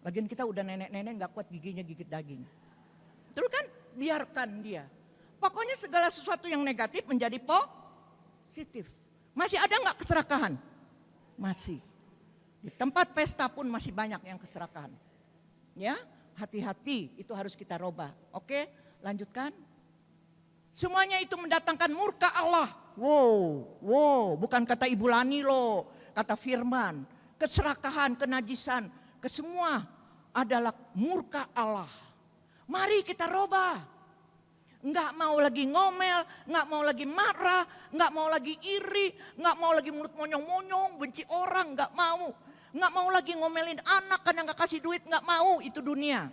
Lagian kita udah nenek-nenek gak kuat giginya gigit daging. Betul kan? Biarkan dia. Pokoknya segala sesuatu yang negatif menjadi positif. Masih ada gak keserakahan? Masih. Di tempat pesta pun masih banyak yang keserakahan. Ya, hati-hati itu harus kita robah. Oke, lanjutkan. Semuanya itu mendatangkan murka Allah. Wow, bukan kata Ibu Lani loh, kata firman. Keserakahan, kenajisan, kesemua adalah murka Allah. Mari kita robah. Enggak mau lagi ngomel, enggak mau lagi marah, enggak mau lagi iri, enggak mau lagi mulut monyong-monyong, benci orang, enggak mau. Enggak mau lagi ngomelin anak karena enggak kasih duit, enggak mau, itu dunia.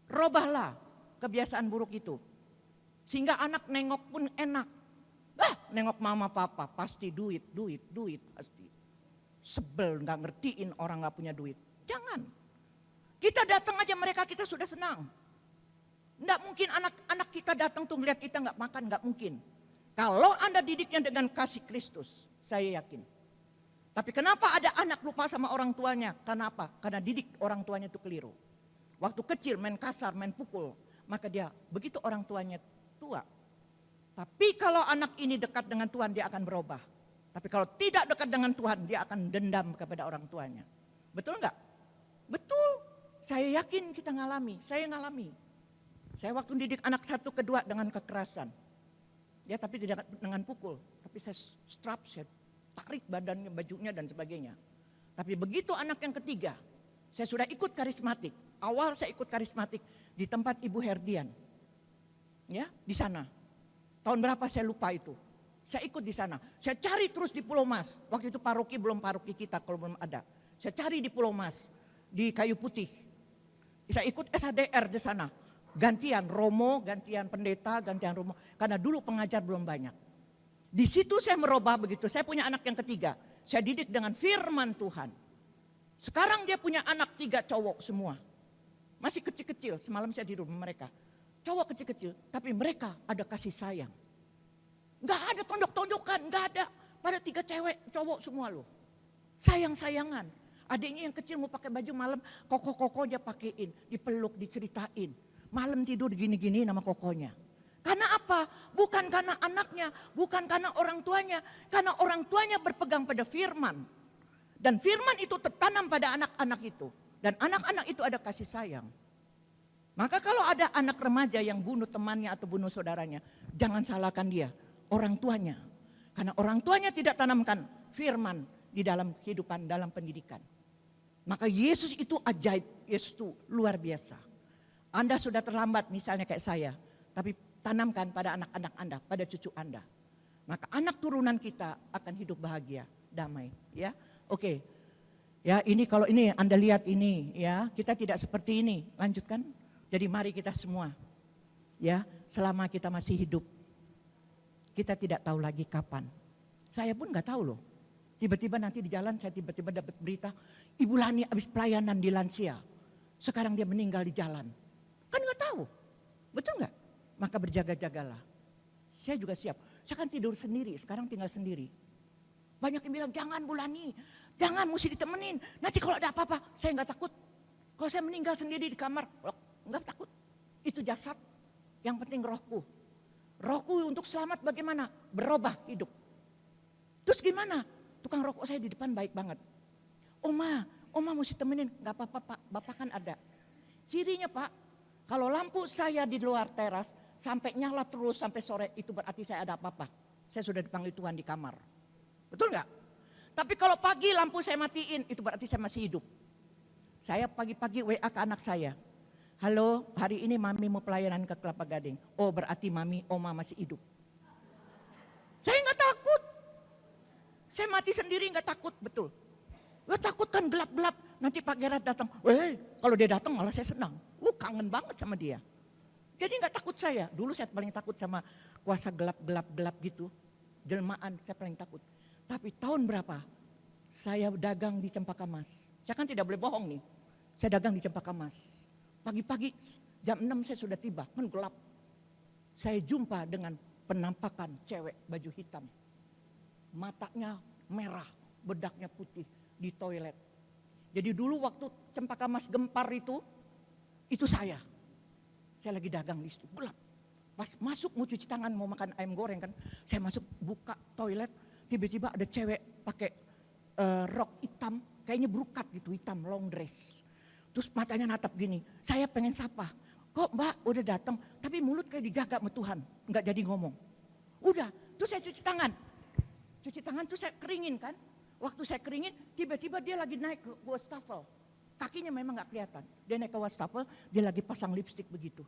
Robahlah kebiasaan buruk itu. Sehingga anak nengok pun enak. Nengok mama papa pasti duit pasti. Sebel enggak ngertiin orang enggak punya duit. Jangan. Kita datang aja mereka kita sudah senang. Enggak mungkin anak-anak kita datang tuh ngeliat kita enggak makan, enggak mungkin. Kalau Anda didiknya dengan kasih Kristus, saya yakin. Tapi kenapa ada anak lupa sama orang tuanya? Karena apa? Karena didik orang tuanya itu keliru. Waktu kecil main kasar, main pukul, maka dia begitu orang tuanya tua. Tapi kalau anak ini dekat dengan Tuhan, dia akan berubah. Tapi kalau tidak dekat dengan Tuhan, dia akan dendam kepada orang tuanya. Betul enggak? Betul. Saya yakin kita ngalami, saya ngalami. Saya waktu didik anak 1 kedua dengan kekerasan. Ya, tapi tidak dengan pukul. Tapi saya strap, saya tarik badannya, bajunya dan sebagainya. Tapi begitu anak yang ketiga, saya sudah ikut karismatik. Awal saya ikut karismatik di tempat Ibu Herdian. Ya, di sana. Tahun berapa saya lupa itu. Saya ikut di sana. Saya cari terus di Pulau Mas. Waktu itu paroki belum paroki kita kalau belum ada. Saya cari di Pulau Mas, di Kayu Putih. Saya ikut SHDR di sana. Gantian Romo, gantian pendeta, gantian Romo. Karena dulu pengajar belum banyak. Di situ saya merubah begitu. Saya punya anak yang ketiga. Saya didik dengan firman Tuhan. Sekarang dia punya anak 3 cowok semua. Masih kecil-kecil. Semalam saya di rumah mereka. Cowok kecil-kecil. Tapi mereka ada kasih sayang. Gak ada tondok-tondokan, gak ada. Pada 3 cewek, cowok semua loh. Sayang-sayangan. Adiknya yang kecil mau pakai baju malam, koko-koko dia pakein, dipeluk, diceritain. Malam tidur gini-gini nama kokonya. Karena apa? Bukan karena anaknya, bukan karena orang tuanya. Karena orang tuanya berpegang pada firman. Dan firman itu tertanam pada anak-anak itu. Dan anak-anak itu ada kasih sayang. Maka kalau ada anak remaja yang bunuh temannya atau bunuh saudaranya, jangan salahkan dia, orang tuanya. Karena orang tuanya tidak tanamkan firman di dalam kehidupan, dalam pendidikan. Maka Yesus itu ajaib, Yesus itu luar biasa. Anda sudah terlambat misalnya kayak saya, tapi tanamkan pada anak-anak Anda, pada cucu Anda. Maka anak turunan kita akan hidup bahagia, damai. Ya, oke. Ya, ini kalau ini Anda lihat ini, ya kita tidak seperti ini. Lanjutkan. Jadi mari kita semua, ya selama kita masih hidup, kita tidak tahu lagi kapan. Saya pun nggak tahu loh. Tiba-tiba nanti di jalan saya tiba-tiba dapat berita, Ibu Lani habis pelayanan di lansia. Sekarang dia meninggal di jalan. Kan nggak tahu, betul nggak? Maka berjaga-jagalah. Saya juga siap. Saya kan tidur sendiri, sekarang tinggal sendiri. Banyak yang bilang jangan Bu Lani, jangan mesti ditemenin. Nanti kalau ada apa-apa, saya nggak takut. Kalau saya meninggal sendiri di kamar, nggak takut. Itu jasad. Yang penting rohku. Rohku untuk selamat bagaimana? Berubah hidup. Terus gimana? Tukang rokok saya di depan baik banget. Oma mesti temenin. Gak apa-apa Pak, Bapak kan ada. Cirinya Pak, kalau lampu saya di luar teras sampai nyala terus sampai sore, itu berarti saya ada apa-apa. Saya sudah dipanggil Tuhan di kamar. Betul nggak? Tapi kalau pagi lampu saya matiin, itu berarti saya masih hidup. Saya pagi-pagi WA ke anak saya. Halo, hari ini Mami mau pelayanan ke Kelapa Gading. Oh berarti Mami, Oma masih hidup. Saya nggak takut. Saya mati sendiri nggak takut, betul. Gak takut kan gelap-gelap. Nanti Pak Gerard datang. Kalau dia datang malah saya senang. Kangen banget sama dia. Jadi nggak takut saya. Dulu saya paling takut sama kuasa gelap-gelap gitu. Jelmaan saya paling takut. Tapi tahun berapa? Saya dagang di Cempaka Mas. Saya kan tidak boleh bohong nih. Saya dagang di Cempaka Mas. Pagi-pagi jam 6 saya sudah tiba, kan gelap. Saya jumpa dengan penampakan cewek baju hitam. Matanya merah, bedaknya putih di toilet. Jadi dulu waktu Cempaka Mas gempar itu saya. Saya lagi dagang di situ, gelap. Pas masuk mau cuci tangan, mau makan ayam goreng kan. Saya masuk buka toilet, tiba-tiba ada cewek pakai rok hitam, kayaknya berukat gitu, hitam, long dress. Terus matanya natap gini, saya pengen sapa. Kok Mbak udah datang, tapi mulut kayak dijaga sama Tuhan, nggak jadi ngomong. Udah, terus saya cuci tangan. Cuci tangan tuh saya keringin kan. Waktu saya keringin, tiba-tiba dia lagi naik ke wastafel. Kakinya memang nggak kelihatan. Dia naik ke wastafel, dia lagi pasang lipstik begitu.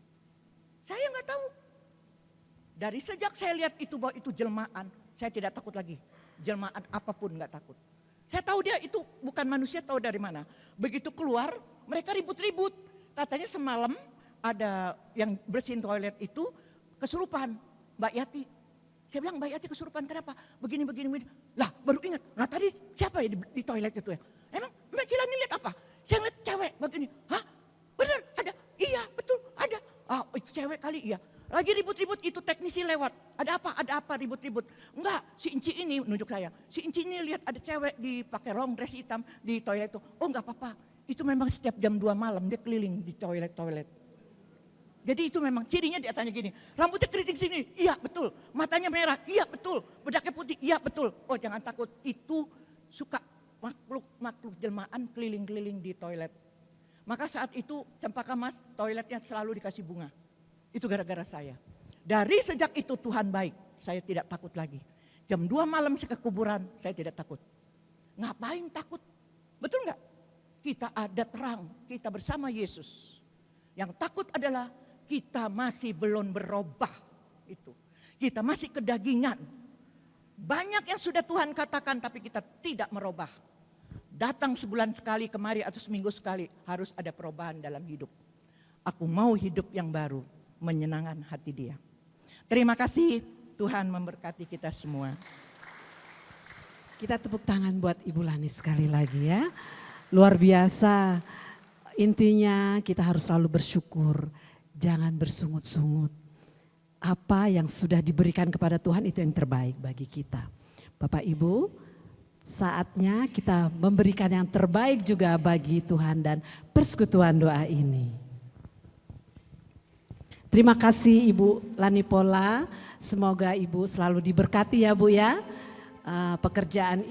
Saya nggak tahu. Dari sejak saya lihat itu bahwa itu jelmaan, saya tidak takut lagi. Jelmaan apapun nggak takut. Saya tahu dia itu bukan manusia, tahu dari mana. Begitu keluar, mereka ribut-ribut. Katanya semalam ada yang bersihin toilet itu kesurupan, Mbak Yati. Saya bilang Mbak Yati kesurupan kenapa? Begini. Lah baru ingat, nah tadi siapa ya di toilet itu ya? Emang Mbak Cilani lihat apa? Saya lihat cewek begini. Hah? Benar ada? Iya betul ada. Ah itu cewek kali iya. Lagi ribut-ribut itu teknisi lewat. Ada apa ribut-ribut. Enggak, si Inci ini nunjuk saya. Si Inci ini lihat ada cewek dipakai long dress hitam di toilet itu. Oh enggak apa-apa. Itu memang setiap jam 2 malam dia keliling di toilet. Jadi itu memang cirinya dia tanya gini. Rambutnya keriting sini. Iya betul. Matanya merah. Iya betul. Bedaknya putih. Iya betul. Oh jangan takut. Itu suka makhluk jelmaan keliling-keliling di toilet. Maka saat itu Cempaka Mas toiletnya selalu dikasih bunga. Itu gara-gara saya. Dari sejak itu Tuhan baik. saya tidak takut lagi. Jam 2 malam saya ke kuburan, saya tidak takut. Ngapain takut? Betul nggak? Kita ada terang, kita bersama Yesus. Yang takut adalah kita masih belum berubah. Itu. Kita masih kedagingan. Banyak yang sudah Tuhan katakan tapi kita tidak merubah. Datang sebulan sekali kemari atau seminggu sekali, harus ada perubahan dalam hidup. Aku mau hidup yang baru, menyenangkan hati Dia. Terima kasih, Tuhan memberkati kita semua. Kita tepuk tangan buat Ibu Lani sekali lagi ya. Luar biasa. Intinya kita harus selalu bersyukur. Jangan bersungut-sungut. Apa yang sudah diberikan kepada Tuhan itu yang terbaik bagi kita. Bapak Ibu, saatnya kita memberikan yang terbaik juga bagi Tuhan dan persekutuan doa ini. Terima kasih Ibu Lani Pola. Semoga Ibu selalu diberkati ya Bu ya. Pekerjaan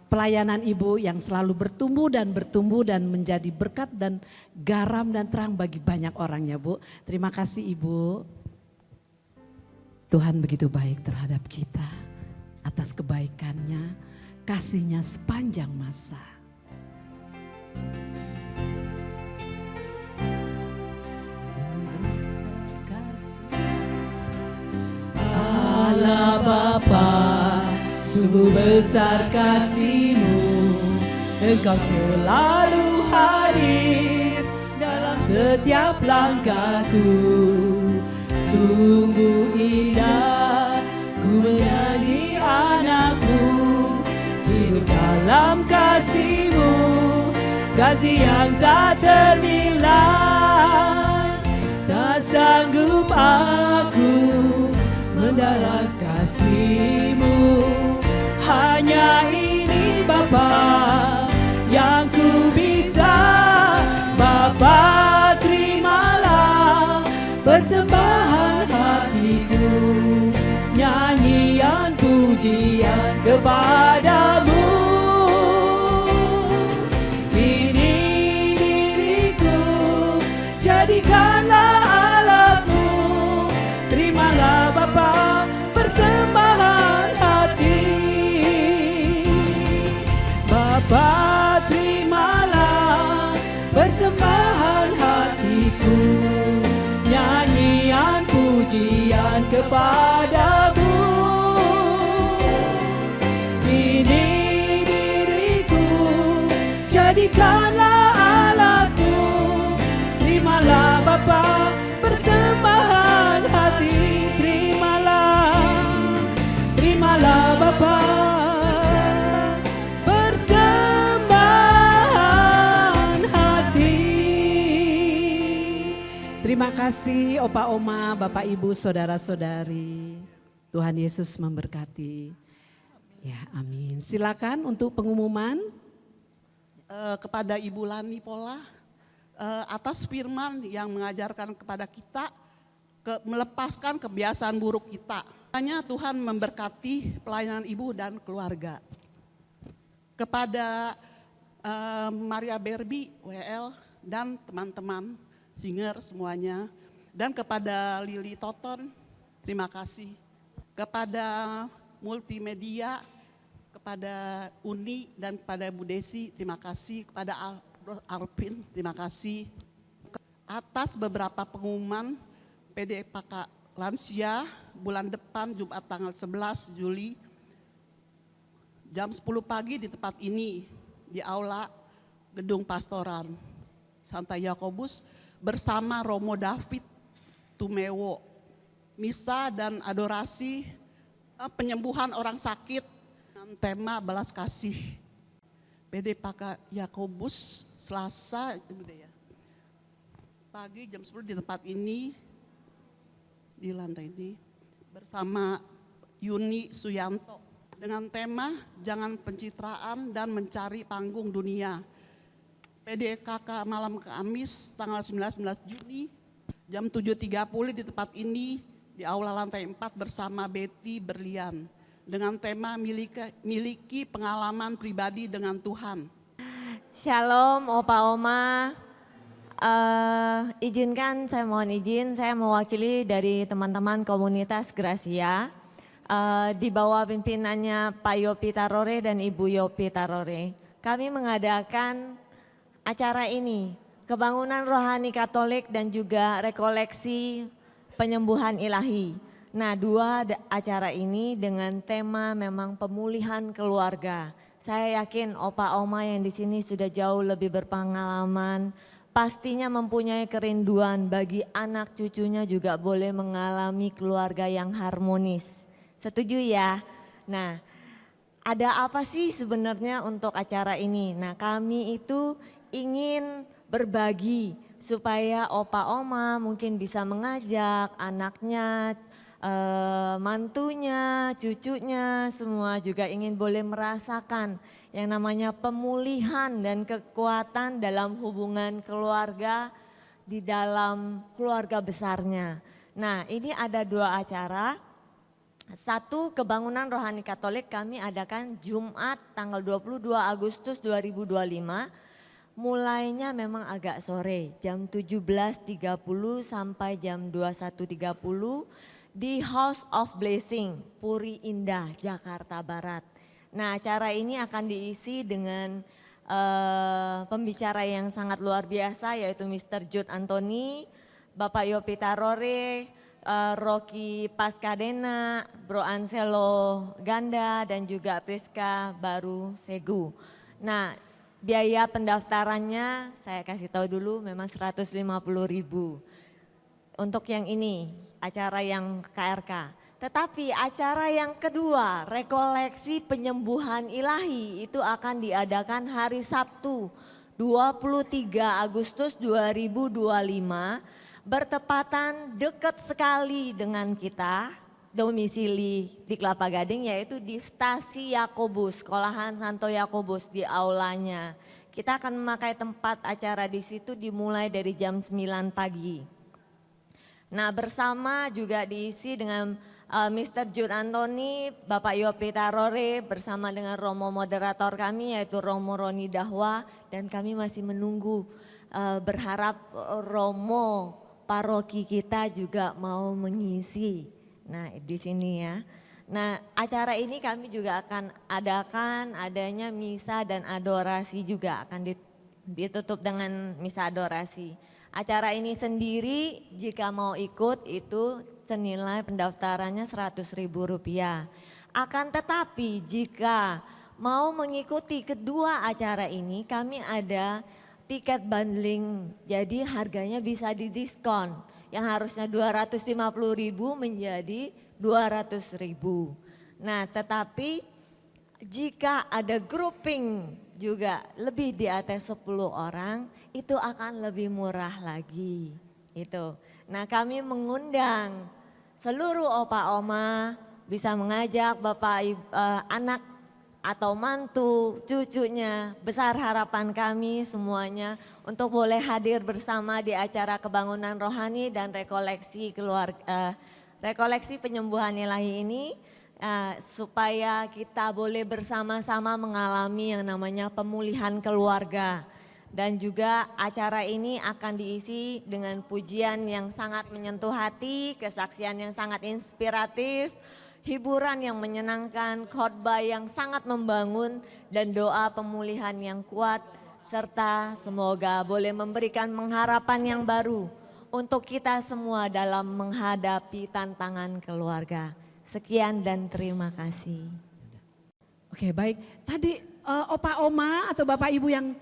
pelayanan Ibu yang selalu bertumbuh dan menjadi berkat dan garam dan terang bagi banyak orang ya Bu. Terima kasih Ibu. Tuhan begitu baik terhadap kita atas kebaikannya, kasihnya sepanjang masa. Allah Bapa, sungguh besar kasih-Mu, Engkau selalu hadir dalam setiap langkahku. Sungguh indah ku menjadi anakmu, hidup dalam kasih-Mu, kasih yang tak ternilai. Tak sanggup aku mendalas kasih-Mu, hanya ini Bapa yang ku bisa. Bapa, terimalah persembahan hatiku, nyanyian pujian kepadamu. Ini diriku, jadikanlah alatmu. Terimalah Bapa persembahan hati. Bapa, terimalah persembahan hatiku, nyanyian pujian kepadamu. Ini diriku, jadikanlah alatmu. Terimalah Bapa persembahan hati. Terimalah Bapa persembahan hati. Terima kasih Opa Oma, Bapak Ibu, Saudara-saudari. Tuhan Yesus memberkati. Ya, amin. Silakan untuk pengumuman. Kepada Ibu Lani Pola, atas firman yang mengajarkan kepada kita melepaskan kebiasaan buruk kita. Hanya Tuhan memberkati pelayanan Ibu dan keluarga. Kepada Maria Berbi, WL, dan teman-teman singer semuanya. Dan kepada Lili Toton, terima kasih. Kepada multimedia, kepada Uni dan kepada Bu Desi, terima kasih. Kepada Alvin, terima kasih. Atas beberapa pengumuman PDPK Lansia bulan depan Jumat tanggal 11 Juli jam 10 pagi di tempat ini di Aula Gedung Pastoran Santa Yakobus bersama Romo David Tumewo. Misa dan adorasi penyembuhan orang sakit dengan tema belas kasih. PDPK Yakobus Selasa pagi jam 10 di tempat ini, di lantai ini, bersama Yuni Suyanto dengan tema jangan pencitraan dan mencari panggung dunia. PDKK malam Kamis tanggal 19 Juni jam 7.30 di tempat ini di aula lantai 4 bersama Betty Berlian dengan tema miliki pengalaman pribadi dengan Tuhan. Shalom Opa Oma, Izinkan saya mohon izin, saya mewakili dari teman-teman komunitas Gracia di bawah pimpinannya Pak Yopi Tarore dan Ibu Yopi Tarore. Kami mengadakan acara ini, kebangunan rohani Katolik dan juga rekoleksi penyembuhan ilahi. Nah, dua acara ini dengan tema memang pemulihan keluarga. Saya yakin opa oma yang di sini sudah jauh lebih berpengalaman, pastinya mempunyai kerinduan bagi anak cucunya juga boleh mengalami keluarga yang harmonis. Setuju ya? Nah, ada apa sih sebenarnya untuk acara ini? Nah, kami itu ingin berbagi supaya opa oma mungkin bisa mengajak anaknya, mantunya, cucunya, semua juga ingin boleh merasakan yang namanya pemulihan dan kekuatan dalam hubungan keluarga di dalam keluarga besarnya. Nah, ini ada dua acara. Satu, kebangunan rohani Katolik kami adakan Jumat tanggal 22 Agustus 2025. Mulainya memang agak sore, jam 17.30 sampai jam 21.30 di House of Blessing, Puri Indah, Jakarta Barat. Nah, acara ini akan diisi dengan pembicara yang sangat luar biasa yaitu Mr. Jude Anthony, Bapak Yopi Tarore, Rocky Paskadena, Bro Anselo Ganda dan juga Priska Baru Segu. Nah, biaya pendaftarannya saya kasih tahu dulu memang 150.000. Untuk yang ini, acara yang KRK. Tetapi acara yang kedua, rekoleksi penyembuhan ilahi itu akan diadakan hari Sabtu 23 Agustus 2025 bertepatan dekat sekali dengan kita domisili di Kelapa Gading yaitu di Stasi Yakobus, Sekolahan Santo Yakobus di aulanya. Kita akan memakai tempat acara di situ dimulai dari jam 9 pagi. Nah, bersama juga diisi dengan Mr. Jude Anthony, Bapak Yopi Tarore bersama dengan Romo moderator kami yaitu Romo Roni Dahwa dan kami masih menunggu berharap Romo paroki kita juga mau mengisi. Nah, di sini ya. Nah, acara ini kami juga akan adakan adanya misa dan adorasi juga akan ditutup dengan misa adorasi. Acara ini sendiri jika mau ikut itu senilai pendaftarannya Rp100.000. Akan tetapi jika mau mengikuti kedua acara ini kami ada tiket bundling. Jadi harganya bisa didiskon. Yang harusnya Rp250.000 menjadi Rp200.000. Nah, tetapi jika ada grouping juga lebih di atas 10 orang itu akan lebih murah lagi. Itu. Nah, kami mengundang seluruh opa oma bisa mengajak bapak anak atau mantu, cucunya. Besar harapan kami semuanya untuk boleh hadir bersama di acara kebangunan rohani dan rekoleksi rekoleksi penyembuhan ilahi ini. Supaya kita boleh bersama-sama mengalami yang namanya pemulihan keluarga. Dan juga acara ini akan diisi dengan pujian yang sangat menyentuh hati, kesaksian yang sangat inspiratif, hiburan yang menyenangkan, khotbah yang sangat membangun, dan doa pemulihan yang kuat, serta semoga boleh memberikan pengharapan yang baru untuk kita semua dalam menghadapi tantangan keluarga. Sekian dan terima kasih. Oke, baik. Tadi opa oma atau bapak ibu yang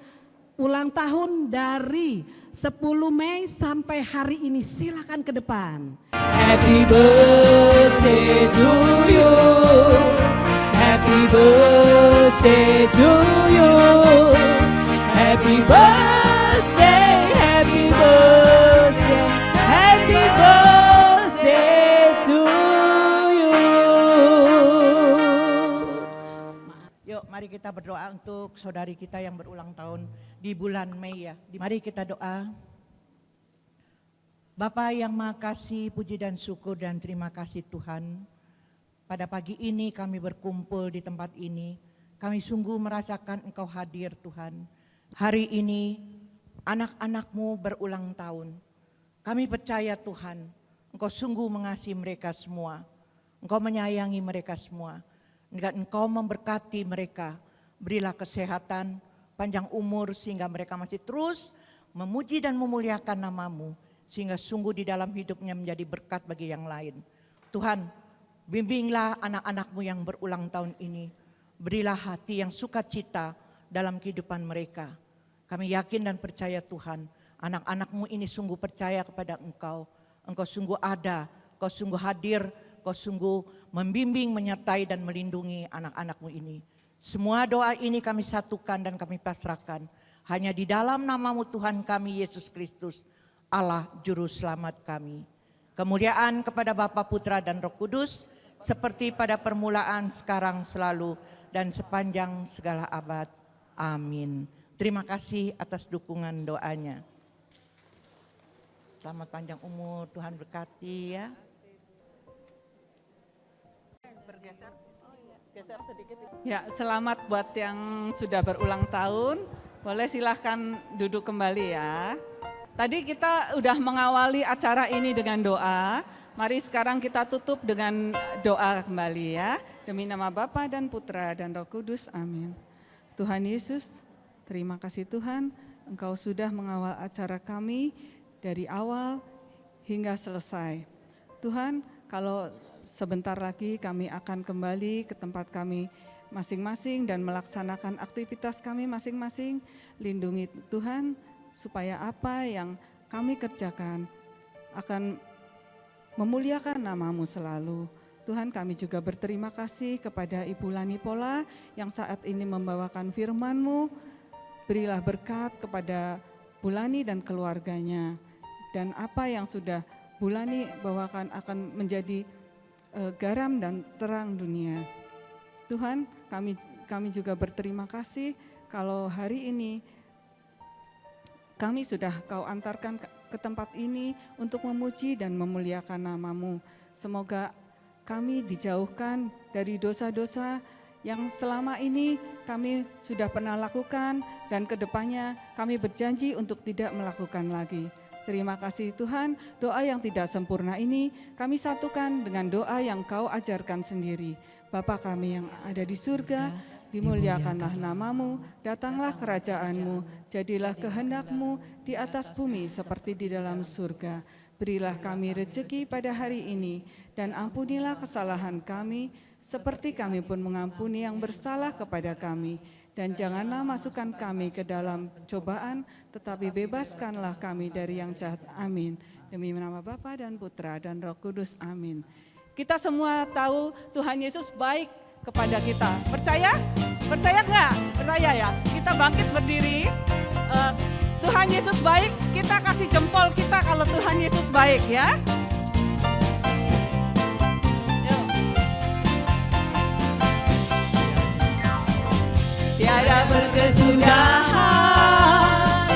ulang tahun dari 10 Mei sampai hari ini silakan ke depan. Happy birthday to you. Happy birthday to you. Happy birthday, happy birthday, happy birthday to you. Yuk mari kita berdoa untuk saudari kita yang berulang tahun di bulan Mei ya. Mari kita doa. Bapa yang Maha Kasih, puji dan syukur dan terima kasih Tuhan. Pada pagi ini kami berkumpul di tempat ini. Kami sungguh merasakan Engkau hadir Tuhan. Hari ini anak-anak-Mu berulang tahun. Kami percaya Tuhan, Engkau sungguh mengasihi mereka semua. Engkau menyayangi mereka semua. Dan Engkau memberkati mereka. Berilah kesehatan, panjang umur sehingga mereka masih terus memuji dan memuliakan nama-Mu. Sehingga sungguh di dalam hidupnya menjadi berkat bagi yang lain. Tuhan, bimbinglah anak-anak-Mu yang berulang tahun ini. Berilah hati yang sukacita dalam kehidupan mereka. Kami yakin dan percaya Tuhan, anak-anak-Mu ini sungguh percaya kepada Engkau. Engkau sungguh ada, Engkau sungguh hadir, Engkau sungguh membimbing, menyertai dan melindungi anak-anak-Mu ini. Semua doa ini kami satukan dan kami pasrahkan. Hanya di dalam nama-Mu Tuhan kami Yesus Kristus, Allah Juru Selamat kami. Kemuliaan kepada Bapa, Putra dan Roh Kudus, seperti pada permulaan, sekarang, selalu, dan sepanjang segala abad. Amin. Terima kasih atas dukungan doanya. Selamat panjang umur, Tuhan berkati ya. Ya, selamat buat yang sudah berulang tahun. Boleh silahkan duduk kembali ya. Tadi kita udah mengawali acara ini dengan doa. Mari sekarang kita tutup dengan doa kembali ya. Demi nama Bapa dan Putra dan Roh Kudus, amin. Tuhan Yesus, terima kasih Tuhan, Engkau sudah mengawal acara kami dari awal hingga selesai. Tuhan, kalau sebentar lagi kami akan kembali ke tempat kami masing-masing dan melaksanakan aktivitas kami masing-masing. Lindungi Tuhan, supaya apa yang kami kerjakan akan memuliakan nama-Mu selalu. Tuhan, kami juga berterima kasih kepada Ibu Lani Pola yang saat ini membawakan firman-Mu. Berilah berkat kepada Bu Lani dan keluarganya. Dan apa yang sudah Bu Lani bawakan akan menjadi garam dan terang dunia. Tuhan, kami juga berterima kasih kalau hari ini kami sudah Kau antarkan ke tempat ini untuk memuji dan memuliakan nama-Mu. Semoga kami dijauhkan dari dosa-dosa yang selama ini kami sudah pernah lakukan dan kedepannya kami berjanji untuk tidak melakukan lagi. Terima kasih Tuhan, doa yang tidak sempurna ini kami satukan dengan doa yang Kau ajarkan sendiri. Bapa kami yang ada di surga, dimuliakanlah nama-Mu, datanglah kerajaan-Mu, jadilah kehendak-Mu di atas bumi seperti di dalam surga. Berilah kami rezeki pada hari ini, dan ampunilah kesalahan kami, seperti kami pun mengampuni yang bersalah kepada kami. Dan janganlah masukkan kami ke dalam cobaan, tetapi bebaskanlah kami dari yang jahat. Amin. Demi nama Bapa dan Putra dan Roh Kudus. Amin. Kita semua tahu Tuhan Yesus baik kepada kita. Percaya? Percaya enggak? Percaya ya? Kita bangkit berdiri. Tuhan Yesus baik, kita kasih jempol kita kalau Tuhan Yesus baik ya. Yuk. Tiada berkesudahan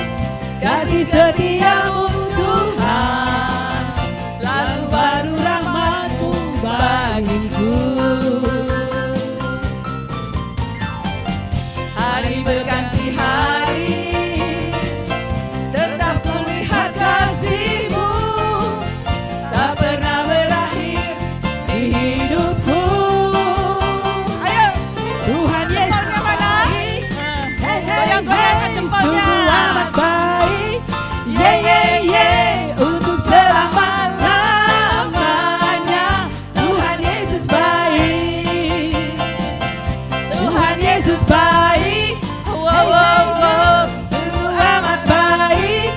kasih setia-Mu Tuhan, selalu baru rahmat-Mu bagiku. Hari berganti hari, tetap kulihat kasih-Mu, tak pernah berakhir di hidupku. Ayo, Tuhan Yesus jempolnya mana? goyang-goyangkan jempolnya. sungguh amat baik, untuk selama-lamanya. Tuhan Yesus baik, Tuhan Yesus baik, sungguh amat baik,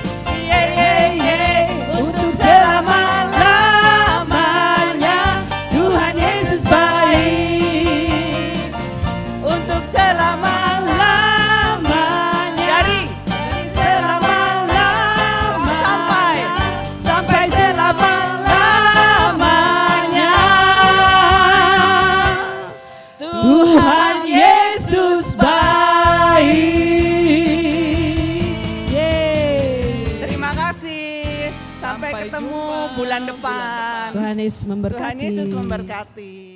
untuk selama-lamanya. Tuhan Yesus baik, untuk selama-lamanya. Dari selama-lamanya sampai selama-lamanya. Tuhan Yesus baik. Terima kasih. Sampai ketemu bulan depan. Tuhan Yesus memberkati. Tuhan Yesus memberkati.